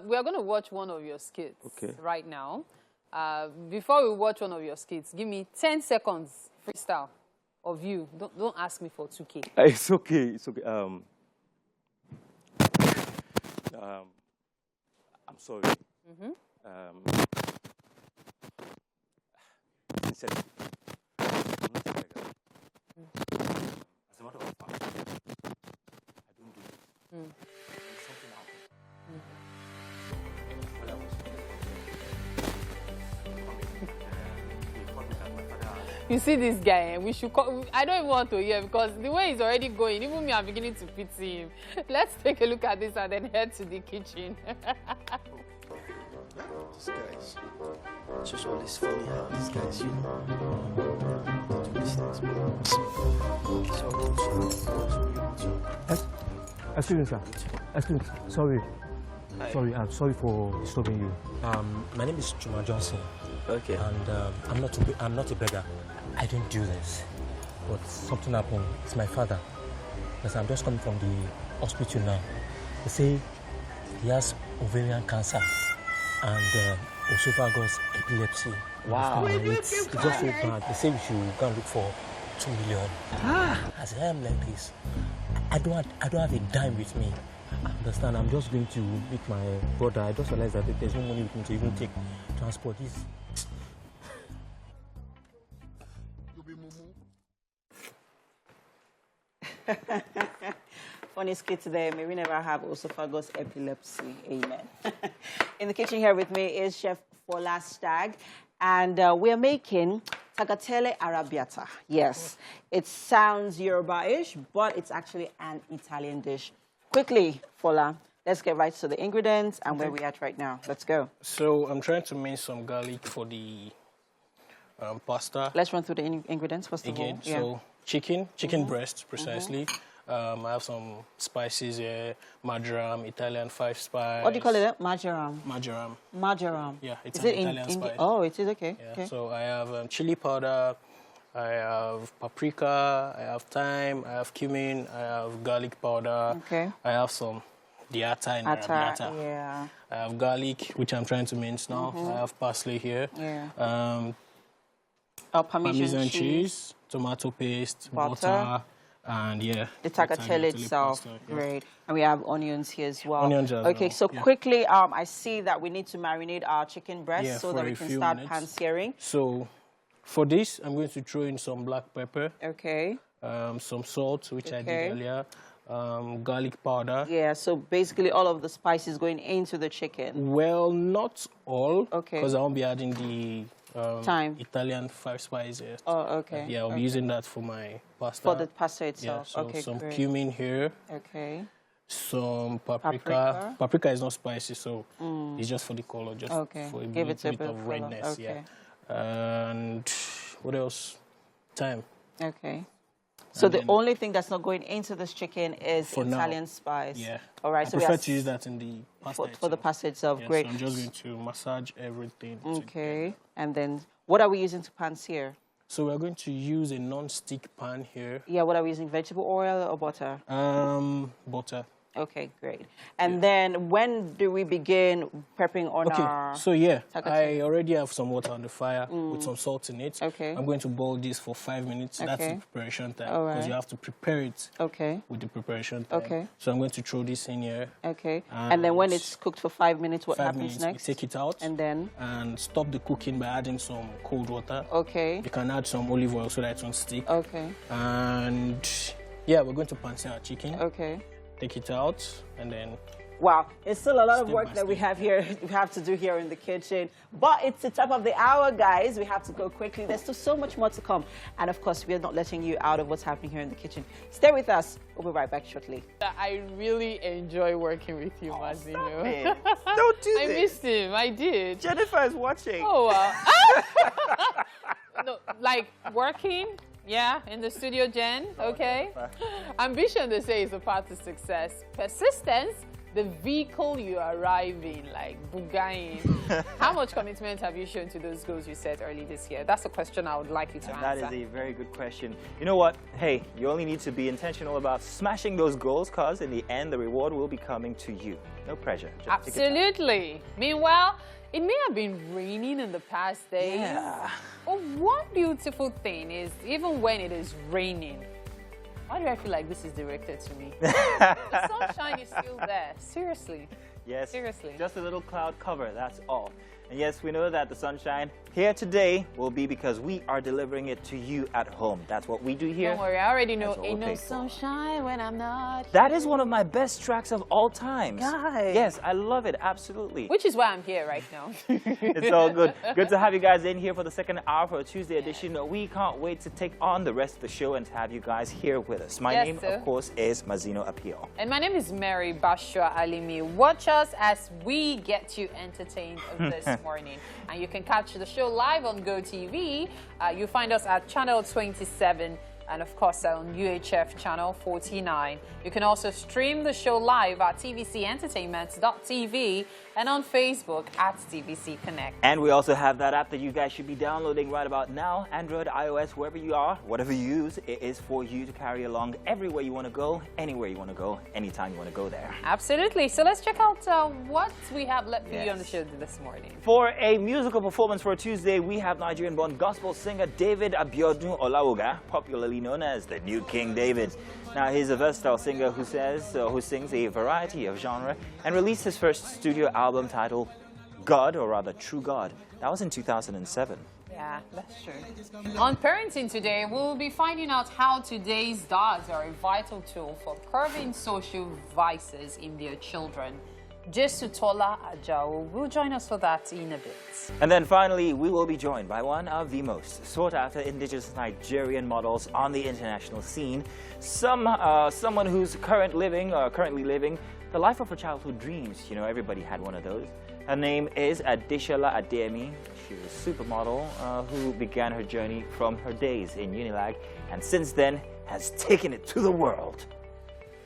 we are going to watch one of your skits right now. Before we watch one of your skits, give me 10 seconds freestyle of you. Don't ask me for 2K. It's okay. It's okay. I'm sorry. Sincerely, I'm not a beggar. As a matter of fact, I don't do it. Something happened. When I was you see this guy, we should call, I don't even want to hear because the way he's already going, even me, I'm beginning to pity him. Let's take a look at this and then head to the kitchen. This guy's just all this funny how these guys, you know, do these things, Excuse me, sir. Excuse me. Sorry. Hi. Sorry, I'm sorry for disturbing you. My name is Juma Johnson. Okay. And I'm not a beggar. I didn't do this. But something happened. It's my father. Because I'm just coming from the hospital now. They say he has ovarian cancer and esophagus epilepsy. Wow. It's just so bad. They say we should go and look for 2 million. As I am like this, I don't have a dime with me. Understand? I'm just going to meet my brother. I just realized that there's no money with me to even take transport. Funny skit there. May we never have esophagus epilepsy. Amen. In the kitchen here with me is Chef Fola Stag, and we're making tagliatelle arrabbiata. Yes, it sounds Yoruba-ish, but it's actually an Italian dish. Quickly, Fola, let's get right to the ingredients and where we're at right now. Let's go. So I'm trying to make some garlic for the pasta. Let's run through the ingredients first of all. So chicken breast, precisely. I have some spices here, marjoram, Italian 5-spice. What do you call it? Marjoram. Marjoram. Marjoram. Yeah, it's is an it Italian spice. Oh, it is, okay. Yeah. Okay. So I have chili powder, I have paprika, I have thyme, I have cumin, I have garlic powder. Okay. I have some the atta in Atta, arrabbiata. yeah. I have garlic, which I'm trying to mince now. I have parsley here. Yeah. Parmesan cheese, tomato paste, butter, and yeah. the tagliatelle itself. Pasta, yeah. Great. And we have onions here as well. Onions as okay, well, so yeah. quickly, I see that we need to marinate our chicken breast so for that a we can few start minutes. pan-searing. So for this, I'm going to throw in some black pepper. Okay. Some salt, which I did earlier. Garlic powder. Yeah, so basically all of the spices going into the chicken. Well, not all. Okay. Because I won't be adding the Italian 5 spices. Oh, okay. Yeah, I'll be using that for my pasta. For the pasta Yeah, itself. so okay, some great. cumin here. Okay. Some paprika. Paprika is not spicy, so it's just for the color, just for a Give it little a bit bit of redness. okay. Yeah. And what else? Thyme. Okay. So the only thing that's not going into this chicken is For now. Italian spice. Yeah. All right. I So prefer to use that in the pasta for the pasta itself. Yeah, Great. So I'm just going to massage everything. Okay. And then what are we using to pan-sear? So we're going to use a non-stick pan here. Yeah. What are we using? Vegetable oil or butter? Butter. Okay, great. And then when do we begin prepping on our... So yeah, tagliatelle? I already have some water on the fire with some salt in it. Okay. I'm going to boil this for 5 minutes. That's the preparation time. All Because right. you have to prepare it Okay. with the preparation time. Okay. So I'm going to throw this in here. Okay. And then when it's cooked for 5 minutes, what 5 happens minutes, next? we take it out. And then? And stop the cooking by adding some cold water. Okay. You can add some olive oil so that it won't stick. Okay. And yeah, we're going to pan-sear our chicken. Okay. Take it out and then... Wow, it's still a lot of Step work by that we step. have here, we have to do here in the kitchen. But it's the top of the hour, guys. We have to go quickly. There's still so much more to come. And of course, we're not letting you out of what's happening here in the kitchen. Stay with us. We'll be right back shortly. I really enjoy working with you, Mazino. Don't do I this. missed him. I did. Jennifer is watching. Oh, no, like working, yeah, in the studio, Jen, okay. Ambition, they say, is a path to success. Persistence, the vehicle you arrive in, like bugayin. How much commitment have you shown to those goals you set early this year? That's a question I would like you to answer. That is a very good question. You know what? Hey, you only need to be intentional about smashing those goals, because in the end, the reward will be coming to you. No pressure. Just take your time. Absolutely. Meanwhile, it may have been raining in the past days. Yeah. But one beautiful thing is, even when it is raining, why do I feel like this is directed to me? The sunshine is still there. Seriously. Yes. Seriously. Just a little cloud cover, that's all. And yes, we know that the sunshine here today will be because we are delivering it to you at home. That's what we do here. Don't worry, I already know. That's what Ain't we're no paid for. sunshine when I'm not That is one of my best tracks of all times. Guys. Yes, I love it, absolutely. Which is why I'm here right now. It's all good. Good to have you guys in here for the second hour for a Tuesday edition. We can't wait to take on the rest of the show and to have you guys here with us. My Yes, name, sir. of course, is Mazino Appeal. And my name is Mary Bashua Alimi. Watch us as we get you entertained this morning. And you can catch the show live on GoTV. You find us at channel 27 and of course on UHF channel 49. You can also stream the show live at tvcentertainment.tv and on Facebook at TVC Connect. And we also have that app that you guys should be downloading right about now. Android, iOS, wherever you are, whatever you use, it is for you to carry along everywhere you want to go, anywhere you want to go, anytime you want to go there. Absolutely. So let's check out what we have left for you on the show this morning. For a musical performance for a Tuesday, we have Nigerian-born gospel singer David Abiodun Olawoga, popularly known as the New King David. Now, he's a versatile singer who sings a variety of genre and released his first studio album titled God, or rather True God. That was in 2007. Yeah, that's true. On Parenting today, we'll be finding out how today's dads are a vital tool for curbing social vices in their children. Jesutola Ajao will join us for that in a bit. And then finally, we will be joined by one of the most sought-after indigenous Nigerian models on the international scene. Someone who's currently living the life of her childhood dreams. You know, everybody had one of those. Her name is Adeshola Adeyemi. She's a supermodel who began her journey from her days in Unilag and since then has taken it to the world.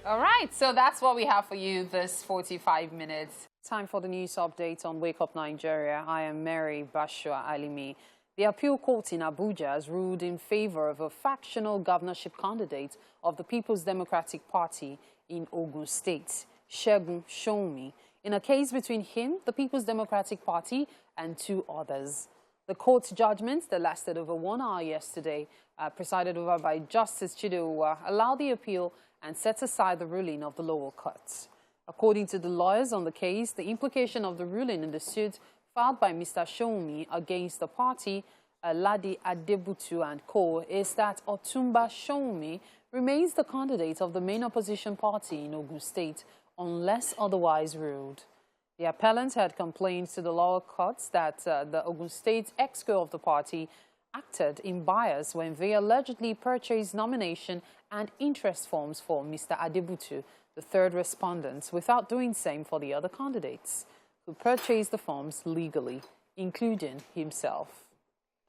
All right, so that's what we have for you this 45 minutes. Time for the news update on Wake Up Nigeria. I am Mary Bashua Alimi. The appeal court in Abuja has ruled in favor of a factional governorship candidate of the People's Democratic Party in Ogun State. Segun Shoumi, in a case between him, the People's Democratic Party, and 2 others. The court's judgment that lasted over 1 hour yesterday, presided over by Justice Chideuwa, allowed the appeal and set aside the ruling of the lower court. According to the lawyers on the case, the implication of the ruling in the suit filed by Mr. Shoumi against the party, Ladi Adebutu and co., is that Otumba Shoumi remains the candidate of the main opposition party in Ogun State unless otherwise ruled. The appellant had complained to the lower courts that the Ogun State exco of the party acted in bias when they allegedly purchased nomination and interest forms for Mr. Adebutu, the third respondent, without doing same for the other candidates who purchased the forms legally, including himself.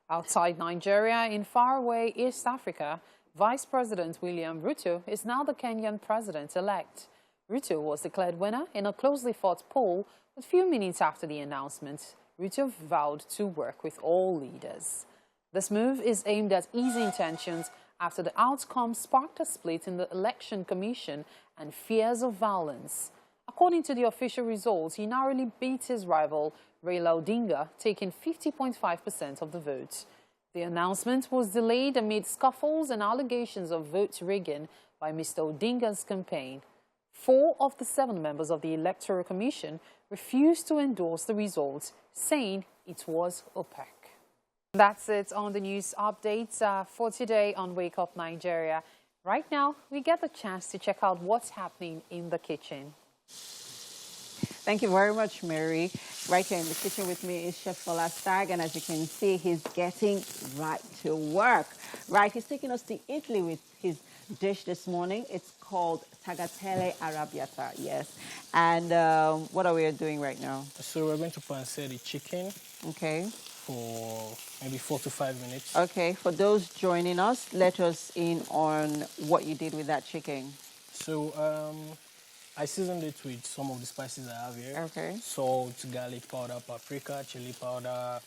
Outside Nigeria, in faraway East Africa, Vice President William Ruto is now the Kenyan president-elect. Ruto was declared winner in a closely fought poll. A few minutes after the announcement, Ruto vowed to work with all leaders. This move is aimed at easing tensions after the outcome sparked a split in the Election Commission and fears of violence. According to the official results, he narrowly beat his rival, Raila Odinga, taking 50.5% of the vote. The announcement was delayed amid scuffles and allegations of vote rigging by Mr. Odinga's campaign. 4 of the 7 members of the Electoral Commission refused to endorse the results, saying it was opaque. That's it on the news updates for today on Wake Up Nigeria. Right now, we get the chance to check out what's happening in the kitchen. Thank you very much, Mary. Right here in the kitchen with me is Chef Folastag, and as you can see, he's getting right to work. Right, he's taking us to Italy with his dish this morning. It's called tagliatelle arrabbiata, yes. And what are we doing right now? So we're going to pan-sear the chicken. Okay. For maybe 4 to 5 minutes. Okay, for those joining us, let us in on what you did with that chicken. So I seasoned it with some of the spices I have here. Okay. Salt, garlic powder, paprika, chili powder,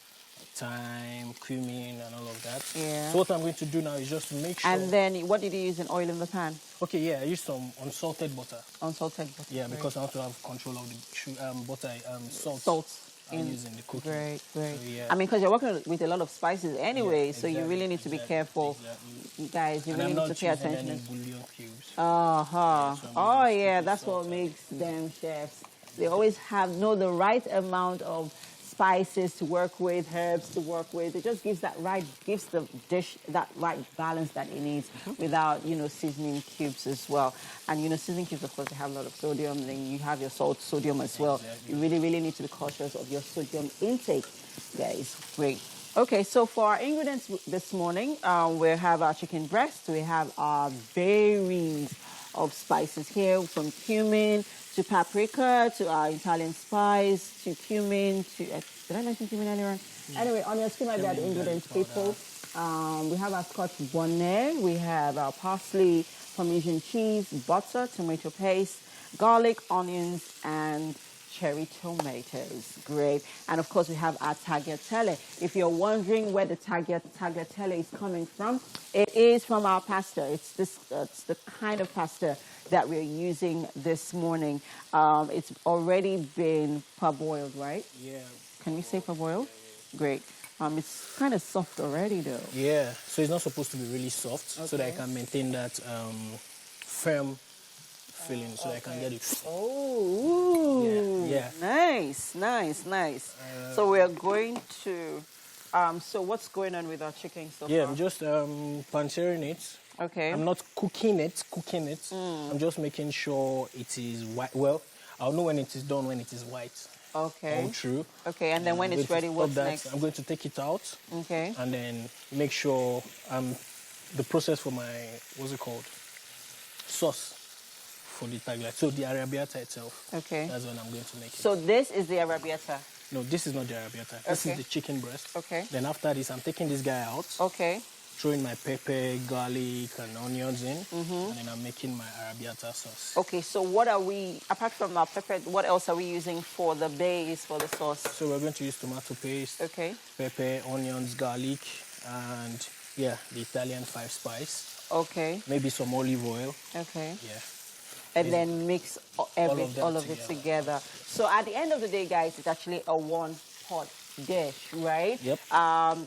thyme, cumin, and all of that. Yeah. So what I'm going to do now is just to make sure. And then what did you use in oil in the pan? Okay, yeah, I used some unsalted butter. Unsalted butter. Yeah, because I want to have control of the butter, salt. I'm using the cooking. Great. So, yeah. I mean, because you're working with a lot of spices anyway, Yeah, so you really need to be careful. Exactly. You guys, you really need to pay attention. Any bouillon cubes. Oh, yeah, that's what makes them chefs. They always know the right amount of spices to work with, herbs to work with. It just gives the dish that right balance that it needs without, seasoning cubes as well. And, seasoning cubes, of course, they have a lot of sodium. Then you have your salt, sodium as well. Exactly. You really, really need to be cautious of your sodium intake. Guys, great. Okay, so for our ingredients this morning, we have our chicken breast. We have our berries of spices here, from cumin to paprika to our Italian spice to cumin to... did I mention cumin earlier on? Anyway, on your screen might be the ingredients, people. We have our scotch bonnet. We have our parsley, Parmesan cheese, butter, tomato paste, garlic, onions, and cherry tomatoes. Great. And of course, we have our tagliatelle. If you're wondering where the tagliatelle is coming from, it is from our pasta. It's the kind of pasta that we're using this morning. It's already been parboiled, right? Yeah. Can we say parboiled? Great. It's kind of soft already, though. Yeah. So it's not supposed to be really soft, so that I can maintain that firm filling, so that I can get it. Oh, yeah. Nice. So we are going to. So what's going on with our chicken so far? Yeah, I'm just pan-searing it. Okay. I'm not cooking it. I'm just making sure it is white. Well, I'll know when it is done when it is white. Okay. All true. Okay, and then when it's ready, what's next? I'm going to take it out. Okay. And then make sure the process for my, what's it called? Sauce for the tagliatelle. So the arrabbiata itself. Okay. That's when I'm going to make it. So this is the arrabbiata? No, this is not the arrabbiata. This is the chicken breast. Okay. Then after this, I'm taking this guy out. Okay. Throwing my pepper, garlic, and onions in. And then I'm making my arrabbiata sauce. Okay, so what are we, apart from our pepper, what else are we using for the base, for the sauce? So we're going to use tomato paste, okay, pepper, onions, garlic, and yeah, the Italian 5 spice. Okay. Maybe some olive oil. Okay. Yeah. and then mix all of it together. So at the end of the day, guys, it's actually a one-pot dish, right? Yep.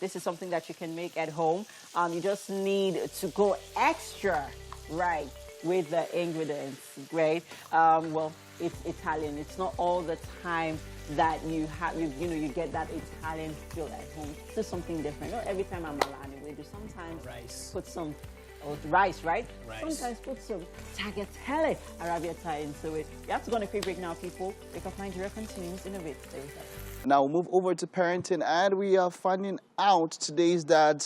This is something that you can make at home. You just need to go extra, right, with the ingredients, right? Well, it's Italian. It's not all the time that you have, you get that Italian feel at home. This is something different. Not every time I'm Malani, we do sometimes put some rice, right? Rice. Sometimes put some tagliatelle arrabbiata into it. You have to go on a quick break now, people. Wake Up Nigeria continues in a bit. Stay with us. Now we'll move over to parenting, and we are finding out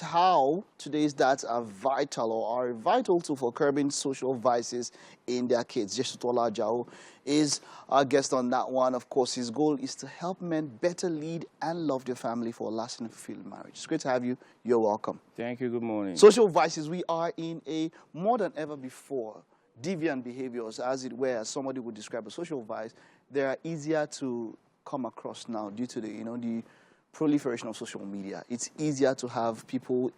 how today's dads are vital or are vital to for curbing social vices in their kids. Jesutola Jao is our guest on that one. Of course, his goal is to help men better lead and love their family for a lasting and fulfilling marriage. It's great to have you. You're welcome. Thank you. Good morning. Social vices, we are in a more than ever before deviant behaviors, as it were, as somebody would describe a social vice. They are easier to come across now due to the proliferation of social media. It's easier to have people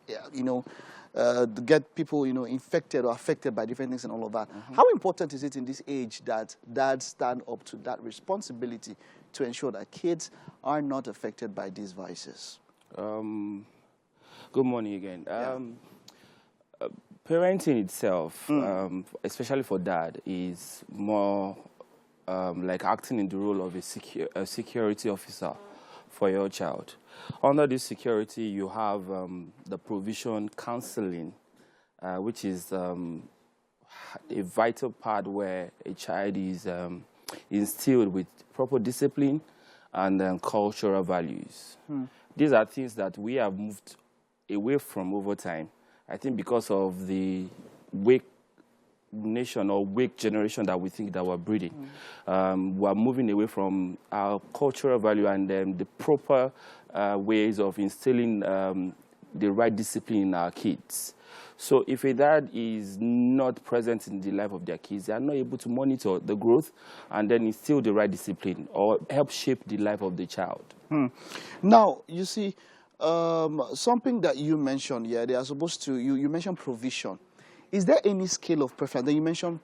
get people infected or affected by different things and all of that. How important is it in this age that dads stand up to that responsibility to ensure that kids are not affected by these vices? Good morning again. Parenting itself, especially for dad, is more like acting in the role of a security officer for your child. Under this security, you have the provision counseling, which is a vital part where a child is instilled with proper discipline and cultural values. These are things that we have moved away from over time. I think because of the weak nation or weak generation that we think that we're breeding. We're moving away from our cultural value and the proper ways of instilling the right discipline in our kids. So if a dad is not present in the life of their kids, they are not able to monitor the growth and then instill the right discipline or help shape the life of the child. Now, you see, something that you mentioned, they are supposed to, you mentioned provision. Is there any scale of preference? Then you mentioned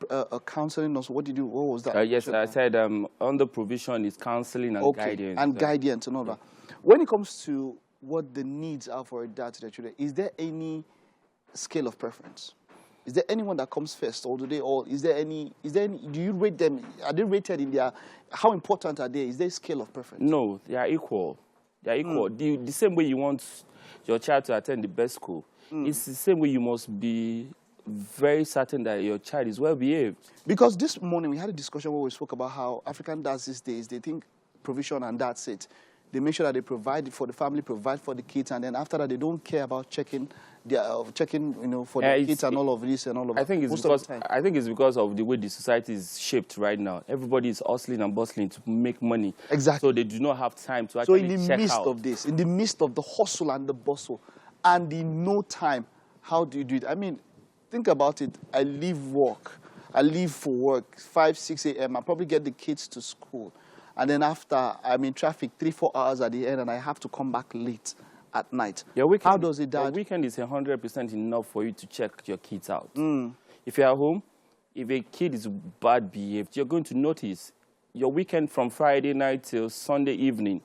counseling also. What was that? Yes, I said under provision is counseling and guidance. And guidance and all that. When it comes to what the needs are for a dad to their children, is there any scale of preference? Is there anyone that comes first, or do they all? Is there any? Do you rate them? Are they rated in their? How important are they? Is there a scale of preference? No, they are equal. They are equal. The same way you want your child to attend the best school, it's the same way you must be very certain that your child is well behaved. Because this morning we had a discussion where we spoke about how African dads these days, they think provision and that's it. They make sure that they provide for the family, provide for the kids, and then after that they don't care about checking for the kids and all of this and all of that. I think it's because of the way the society is shaped right now. Everybody is hustling and bustling to make money. Exactly. So they do not have time to actually check out. So in the midst of this, in the midst of the hustle and the bustle, and in no time, how do you do it? I mean, think about it. I leave work. I leave for work 5, 6 a.m. I probably get the kids to school. And then after, I'm in traffic 3, 4 hours at the end, and I have to come back late at night. How does it, Dad? Your weekend is 100% enough for you to check your kids out. If you're at home, if a kid is bad behaved, you're going to notice. Your weekend from Friday night till Sunday evening,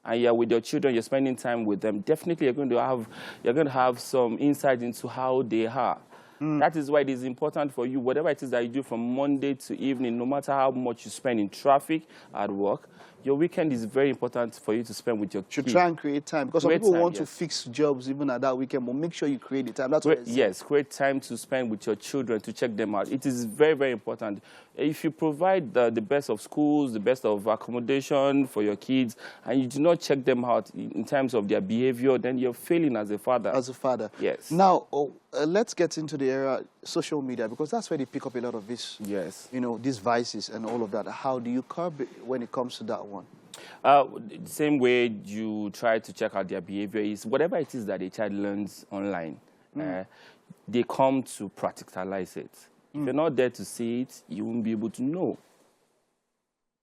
and you're with your children, you're spending time with them, definitely you're going to have some insight into how they are. That is why it is important for you, whatever it is that you do from Monday to evening, no matter how much you spend in traffic at work, your weekend is very important for you to spend with your kids. To try and create time. Because some people want to fix jobs even at that weekend, but make sure you create the time. That's what Yes, create time to spend with your children, to check them out. It is very, very important. If you provide the best of schools, the best of accommodation for your kids, and you do not check them out in terms of their behavior, then you're failing as a father. As a father. Yes. Now, let's get into the era social media, because that's where they pick up a lot of this, these vices and all of that. How do you curb it when it comes to that one? The same way you try to check out their behavior is whatever it is that a child learns online, they come to practicalize it. If you're not there to see it, you won't be able to know.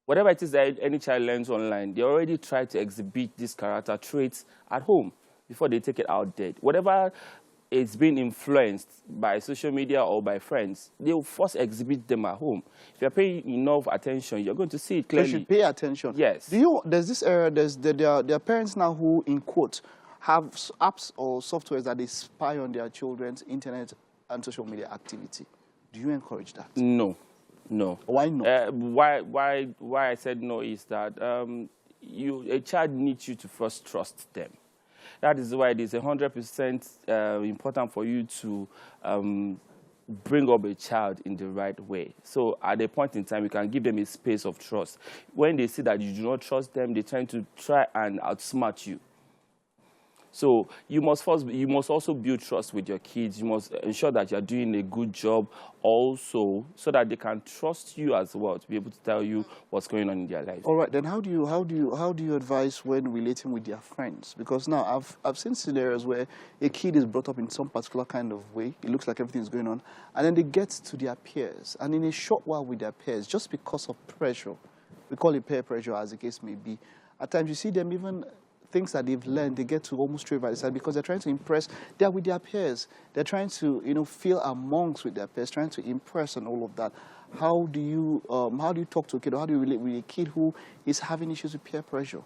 Whatever it is that any child learns online, they already try to exhibit these character traits at home before they take it out there. Whatever it's been influenced by social media or by friends, they will first exhibit them at home. If you're paying enough attention, you're going to see it clearly. They should pay attention. Yes. There's this area, there are parents now who, in quotes, have apps or softwares that they spy on their children's internet and social media activity. Do you encourage that? No. No. Why not? Why I said no is that a child needs you to first trust them. That is why it is 100% important for you to bring up a child in the right way. So at a point in time, you can give them a space of trust. When they see that you do not trust them, they tend to try and outsmart you. So you must also build trust with your kids. You must ensure that you're doing a good job also, so that they can trust you as well to be able to tell you what's going on in their life. All right, then how do you advise when relating with their friends? Because now I've seen scenarios where a kid is brought up in some particular kind of way. It looks like everything's going on, and then they get to their peers, and in a short while with their peers, just because of pressure, we call it peer pressure as the case may be. At times you see them even things that they've learned, they get to almost trivialize because they're trying to impress. They're with their peers. They're trying to, feel amongst with their peers, trying to impress and all of that. How do you talk to a kid, or how do you relate with a kid who is having issues with peer pressure?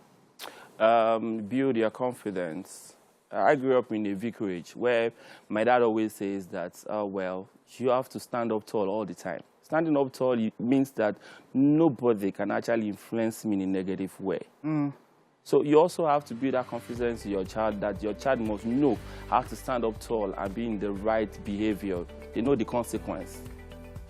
Build your confidence. I grew up in a vicarage where my dad always says that, well, you have to stand up tall all the time. Standing up tall means that nobody can actually influence me in a negative way. So you also have to build that confidence in your child, that your child must know how to stand up tall and be in the right behavior. They know the consequence.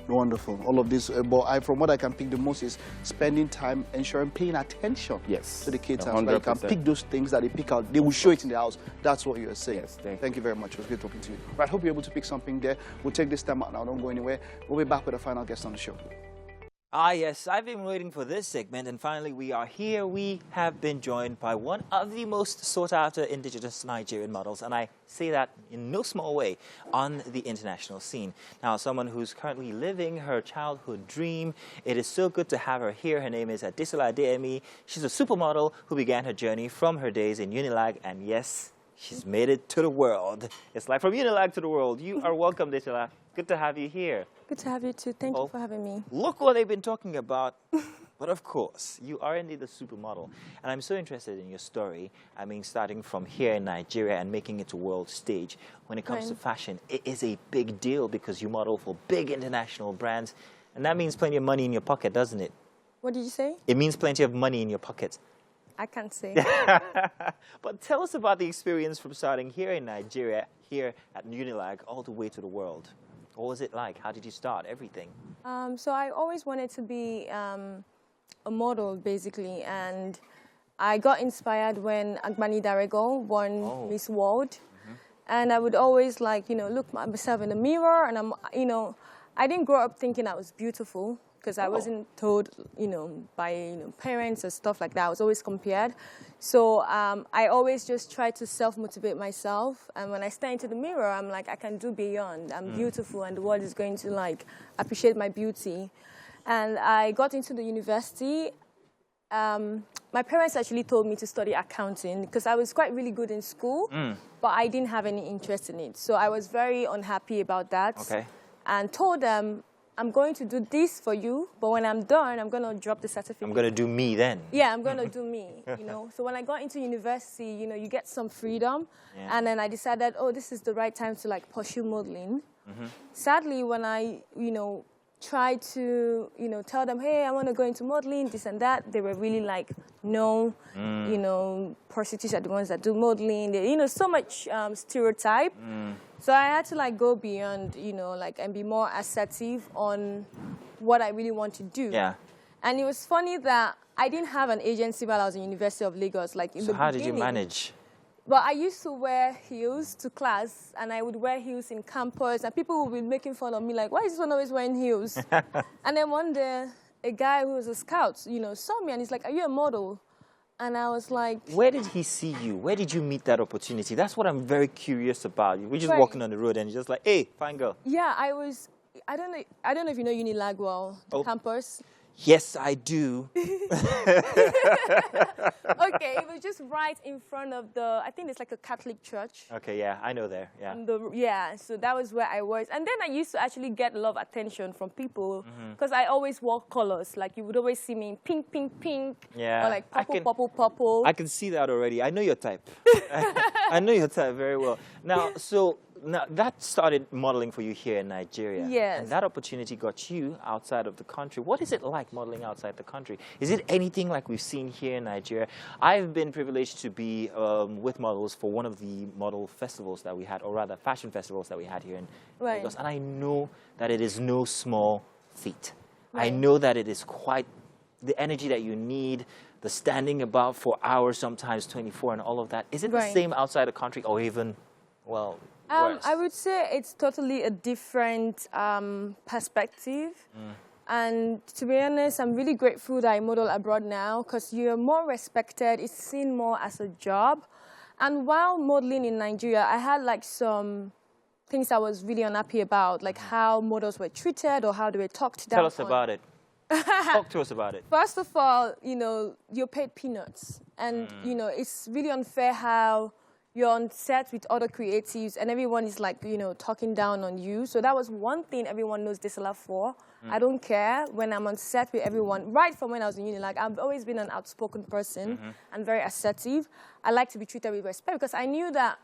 Wonderful. All of this, but from what I can pick the most is spending time ensuring paying attention to the kids. So you can pick those things that they pick out. They will show it in the house. That's what you're saying. Yes, thank you very much. It was great talking to you. Right, hope you're able to pick something there. We'll take this time out now. Don't go anywhere. We'll be back with the final guest on the show. Ah, yes, I've been waiting for this segment, and finally we are here. We have been joined by one of the most sought-after indigenous Nigerian models, and I say that in no small way, on the international scene. Now, someone who's currently living her childhood dream. It is so good to have her here. Her name is Adisola Adeyemi. She's a supermodel who began her journey from her days in Unilag, and yes, she's made it to the world. It's like from Unilag to the world. You are welcome, Adisola. Good to have you here. Good to have you too. Thank you for having me. Look what they've been talking about. But of course, you are indeed a supermodel. And I'm so interested in your story. I mean, starting from here in Nigeria and making it to world stage. When it comes to fashion, it is a big deal because you model for big international brands. And that means plenty of money in your pocket, doesn't it? What did you say? It means plenty of money in your pocket. I can't say. But tell us about the experience from starting here in Nigeria, here at Unilag, all the way to the world. What was it like? How did you start everything? So I always wanted to be a model, basically, and I got inspired when Agbani Darego won Miss World. And I would always look myself in the mirror, and I didn't grow up thinking I was beautiful because I wasn't told, by parents and stuff like that. I was always compared. So I always just try to self-motivate myself. And when I stand into the mirror, I'm like, I can do beyond. I'm beautiful, and the world is going to appreciate my beauty. And I got into the university. My parents actually told me to study accounting because I was quite really good in school, but I didn't have any interest in it. So I was very unhappy about that. And told them, I'm going to do this for you, but when I'm done, I'm going to drop the certificate. I'm going to do me then. Yeah, I'm going to do me, So when I got into university, you get some freedom. And then I decided, this is the right time to, pursue modeling. Sadly, when I, tried to, tell them, hey, I want to go into modeling, this and that, they were really like, no, prostitutes are the ones that do modeling. They, so much stereotype. So I had to go beyond, and be more assertive on what I really want to do. And it was funny that I didn't have an agency while I was in University of Lagos. So how did you manage? Well, I used to wear heels to class, and I would wear heels in campus, and people would be making fun of me, like, why is this one always wearing heels? And then one day, a guy who was a scout, saw me, and he's like, are you a model? And I was like... Where did he see you? Where did you meet that opportunity? That's what I'm very curious about. We're just walking on the road, and you're just like, hey, fine girl. Yeah, I don't know if you know Unilag well, the campus. Yes, I do. Okay, it was just right in front of the, I think it's like a Catholic church. Okay, yeah, I know there. Yeah. Yeah, so that was where I was. And then I used to actually get a lot of attention from people because I always wore colors. Like you would always see me in pink, pink, pink. Yeah. Or like purple, purple, purple. I can see that already. I know your type. I know your type very well. Now, now that started modeling for you here in Nigeria. Yes. And that opportunity got you outside of the country. What is it like modeling outside the country? Is it anything like we've seen here in Nigeria? I've been privileged to be with models for one of the model festivals that we had, or rather fashion festivals that we had here in Lagos. And I know that it is no small feat. I know that it is quite the energy that you need, the standing about for hours, sometimes 24 and all of that. Is it the same outside the country or even, well, worse? I would say it's totally a different perspective. And to be honest, I'm really grateful that I model abroad now because you're more respected. It's seen more as a job. And while modeling in Nigeria, I had like some things I was really unhappy about, like how models were treated or how they were talked down. Tell us about it. Talk to us about it. First of all, you're paid peanuts. And, it's really unfair how you're on set with other creatives and everyone is like, talking down on you. So that was one thing everyone knows Desala for. I don't care when I'm on set with everyone. Right from when I was in uni, like I've always been an outspoken person and very assertive. I like to be treated with respect because I knew that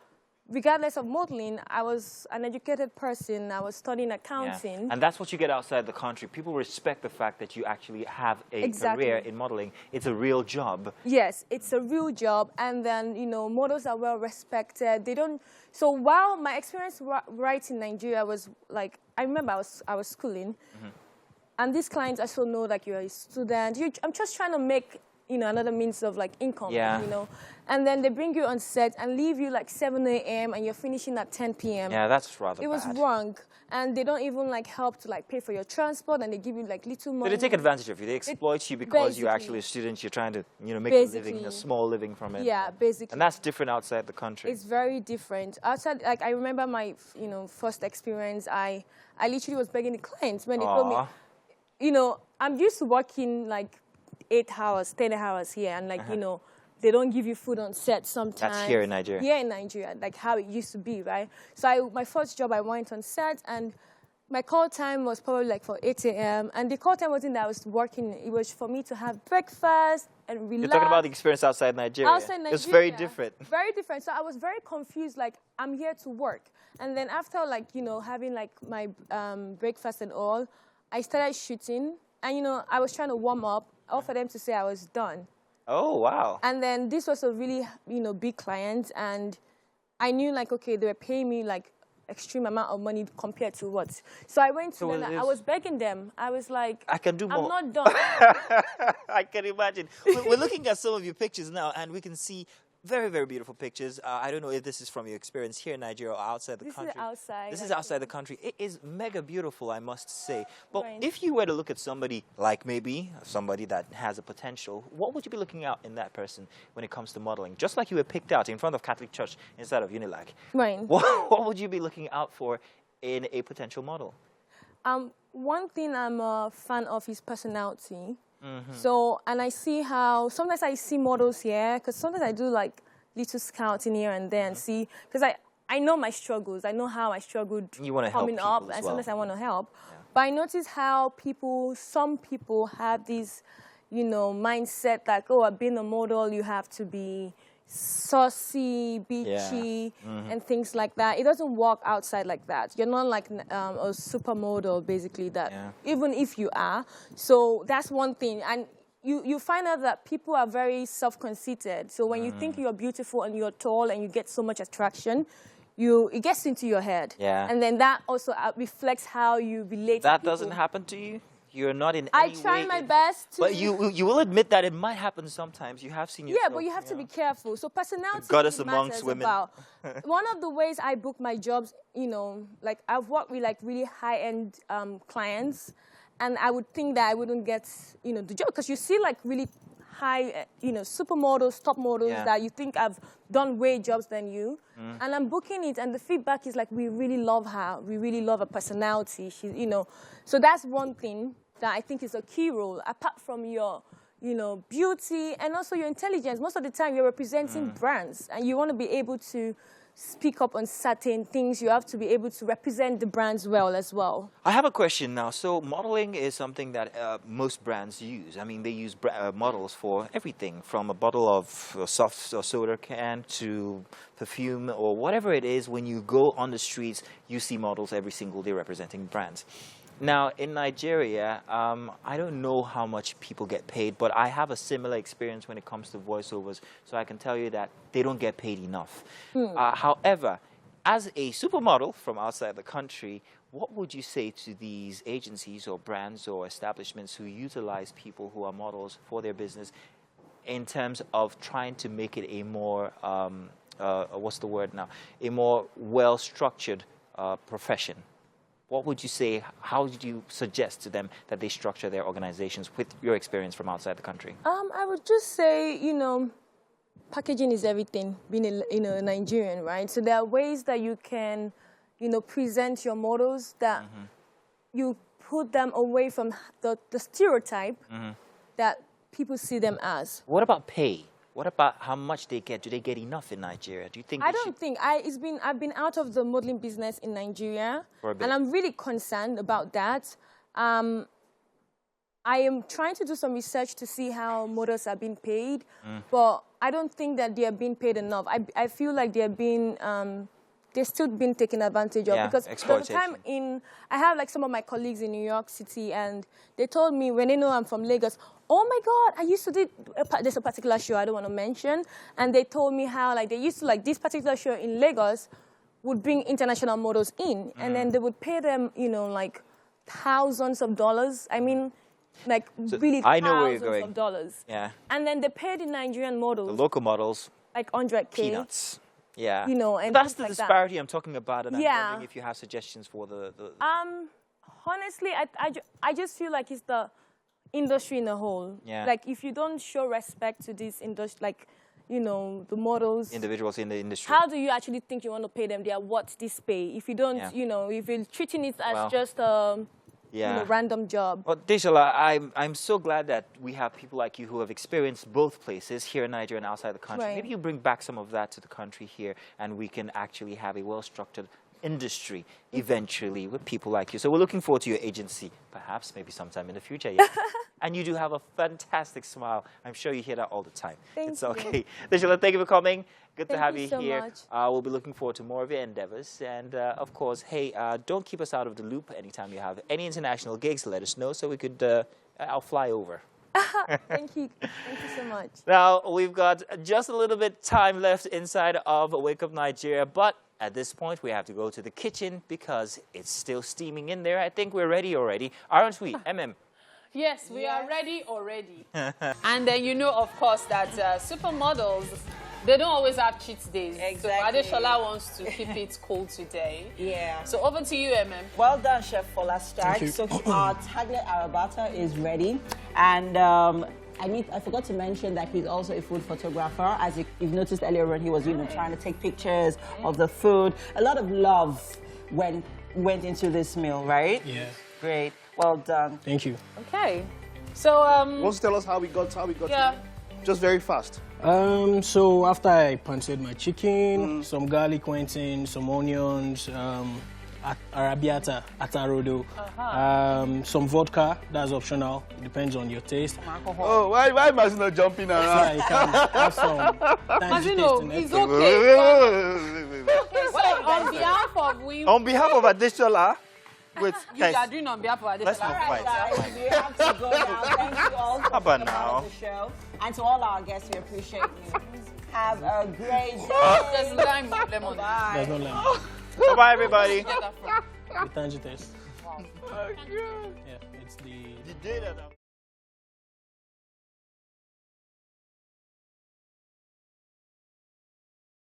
regardless of modeling, I was an educated person. I was studying accounting. And that's what you get outside the country. People respect the fact that you actually have a career in modeling. It's a real job. Yes, it's a real job. And then, models are well respected. They don't. So while my experience right in Nigeria was like, I remember I was schooling. And these clients also know like you're a student. I'm just trying to make another means of like income, And then they bring you on set and leave you like 7 a.m. and you're finishing at 10 p.m. Yeah, that's rather bad. It was wrong. And they don't even like help to like pay for your transport and they give you like little money. So they take advantage of you. They exploit you because you're actually a student. You're trying to, make a living, a small living from it. Yeah, basically. And that's different outside the country. It's very different. Outside, like I remember my, first experience, I literally was begging the clients when they told me, I'm used to working like 8 hours, 10 hours here, and like, they don't give you food on set sometimes. That's here in Nigeria. Here in Nigeria, like how it used to be, right? So my first job, I went on set, and my call time was probably like for 8 a.m. And the call time wasn't that I was working. It was for me to have breakfast and relax. You're talking about the experience outside Nigeria. Outside Nigeria. It's very different. Very different. So I was very confused, like, I'm here to work. And then after, like, having like my breakfast and all, I started shooting. And, I was trying to warm up, all for them to say I was done. Oh, wow. And then this was a really, big client. And I knew, like, okay, they were paying me, like, extreme amount of money compared to what. So I went to them, I was begging them. I was like, I can do more. I'm not done. I can imagine. We're looking at some of your pictures now, and we can see very, very beautiful pictures. I don't know if this is from your experience here in Nigeria or outside the country. This is outside. This is outside the country. It is mega beautiful, I must say. But if you were to look at somebody like maybe somebody that has a potential, what would you be looking out in that person when it comes to modeling? Just like you were picked out in front of Catholic Church instead of Unilag. Right. What would you be looking out for in a potential model? One thing I'm a fan of is personality. So, and I see how, sometimes I see models here, because sometimes I do like little scouting here and there and see, because I know my struggles. I know how I struggled coming up, and sometimes I want to help. Yeah. But I notice how some people have this, mindset like, oh, being a model, you have to be saucy, bitchy, and things like that. It doesn't work outside like that. You're not like a supermodel, basically, that even if you are. So that's one thing. And you find out that people are very self-conceited. So when you think you're beautiful and you're tall and you get so much attraction, it gets into your head. Yeah. And then that also reflects how you relate to people. That doesn't happen to you? You're not in any way... I try my best to... But you will admit that it might happen sometimes. You have seen yourself... Yeah, but you have to be careful. So personality goddess amongst women. One of the ways I book my jobs, like I've worked with like really high-end clients, and I would think that I wouldn't get, the job, because you see like really high, supermodels, top models that you think have done way jobs than you. And I'm booking it, and the feedback is like, we really love her. We really love her personality. She's, so that's one thing. that I think is a key role, apart from your, beauty and also your intelligence. Most of the time, you're representing brands, and you want to be able to speak up on certain things. You have to be able to represent the brands well as well. I have a question now. So modeling is something that most brands use. I mean, they use models for everything, from a bottle of soft or soda can to perfume or whatever it is. When you go on the streets, you see models every single day representing brands. Now, in Nigeria, I don't know how much people get paid, but I have a similar experience when it comes to voiceovers, so I can tell you that they don't get paid enough. However, as a supermodel from outside the country, what would you say to these agencies or brands or establishments who utilize people who are models for their business in terms of trying to make it a more, what's the word now, a more well-structured profession? What would you say, how would you suggest to them that they structure their organizations with your experience from outside the country? I would just say, packaging is everything, being a Nigerian, right? So there are ways that you can, present your models that you put them away from the stereotype that people see them as. What about pay? What about how much they get? Do they get enough in Nigeria? Do you think? I've been out of the modeling business in Nigeria, and I'm really concerned about that. I am trying to do some research to see how models are being paid, but I don't think that they are being paid enough. I feel like they're still being taken advantage of, because there was a time I have like some of my colleagues in New York City, and they told me when they know I'm from Lagos, oh my God, I used to do, there's a particular show I don't want to mention, and they told me how like they used to, like this particular show in Lagos would bring international models in, and then they would pay them, like thousands of dollars. I mean, like really thousands of dollars. Yeah. And then they pay the Nigerian models. The local models. Like 100K. Peanuts. Yeah. And that's the disparity I'm talking about, and I'm wondering if you have suggestions for the... Honestly, I just feel like it's the industry in a whole. Yeah. Like, if you don't show respect to this industry, like, the models... Individuals in the industry. How do you actually think you want to pay them? They are what this pay. If you don't, if you're treating it as just random job. Well, Deshala, I'm so glad that we have people like you who have experienced both places, here in Nigeria and outside the country. Right. Maybe you bring back some of that to the country here, and we can actually have a well-structured industry eventually with people like you. So we're looking forward to your agency, perhaps, maybe sometime in the future. Yeah. And you do have a fantastic smile. I'm sure you hear that all the time. It's okay. Deshala, thank you for coming. Good to have you so here. Much. We'll be looking forward to more of your endeavors. And, of course, hey, don't keep us out of the loop. Anytime you have any international gigs, let us know so we could, I'll fly over. Thank you. Thank you so much. Now, we've got just a little bit time left inside of Wake Up Nigeria, but at this point, we have to go to the kitchen because it's still steaming in there. I think we're ready already. Aren't we, MM? Yes, we are ready already. And then of course, that supermodels, they don't always have cheat days. Exactly. So Adeshola wants to keep it cool today. Yeah. So over to you, MM. Well done, Chef Fola Stark. So our tagle arrabbiata is ready. And I forgot to mention that he's also a food photographer. As you've noticed earlier on, he was trying to take pictures of the food. A lot of love went into this meal, right? Yeah. Great. Well done. Thank you. Okay. So Want to tell us how we got here? Just very fast. So after I panted my chicken, some garlic went in, some onions, arrabbiata, atarodo, some vodka. That's optional. Depends on your taste. Oh, why must not jumping around? So you can have some Mazino, it's okay. Okay, so on behalf of Adeshola, you are doing on behalf of Adeshola. Let's not fight. Guys, we have to go now. Thank you all for being part of the show. And to all our guests, we appreciate you. Have a great day. There's lime lemon. Bye. There's no lemon. Bye-bye, everybody. The tangy taste. Wow. Yeah, it's the...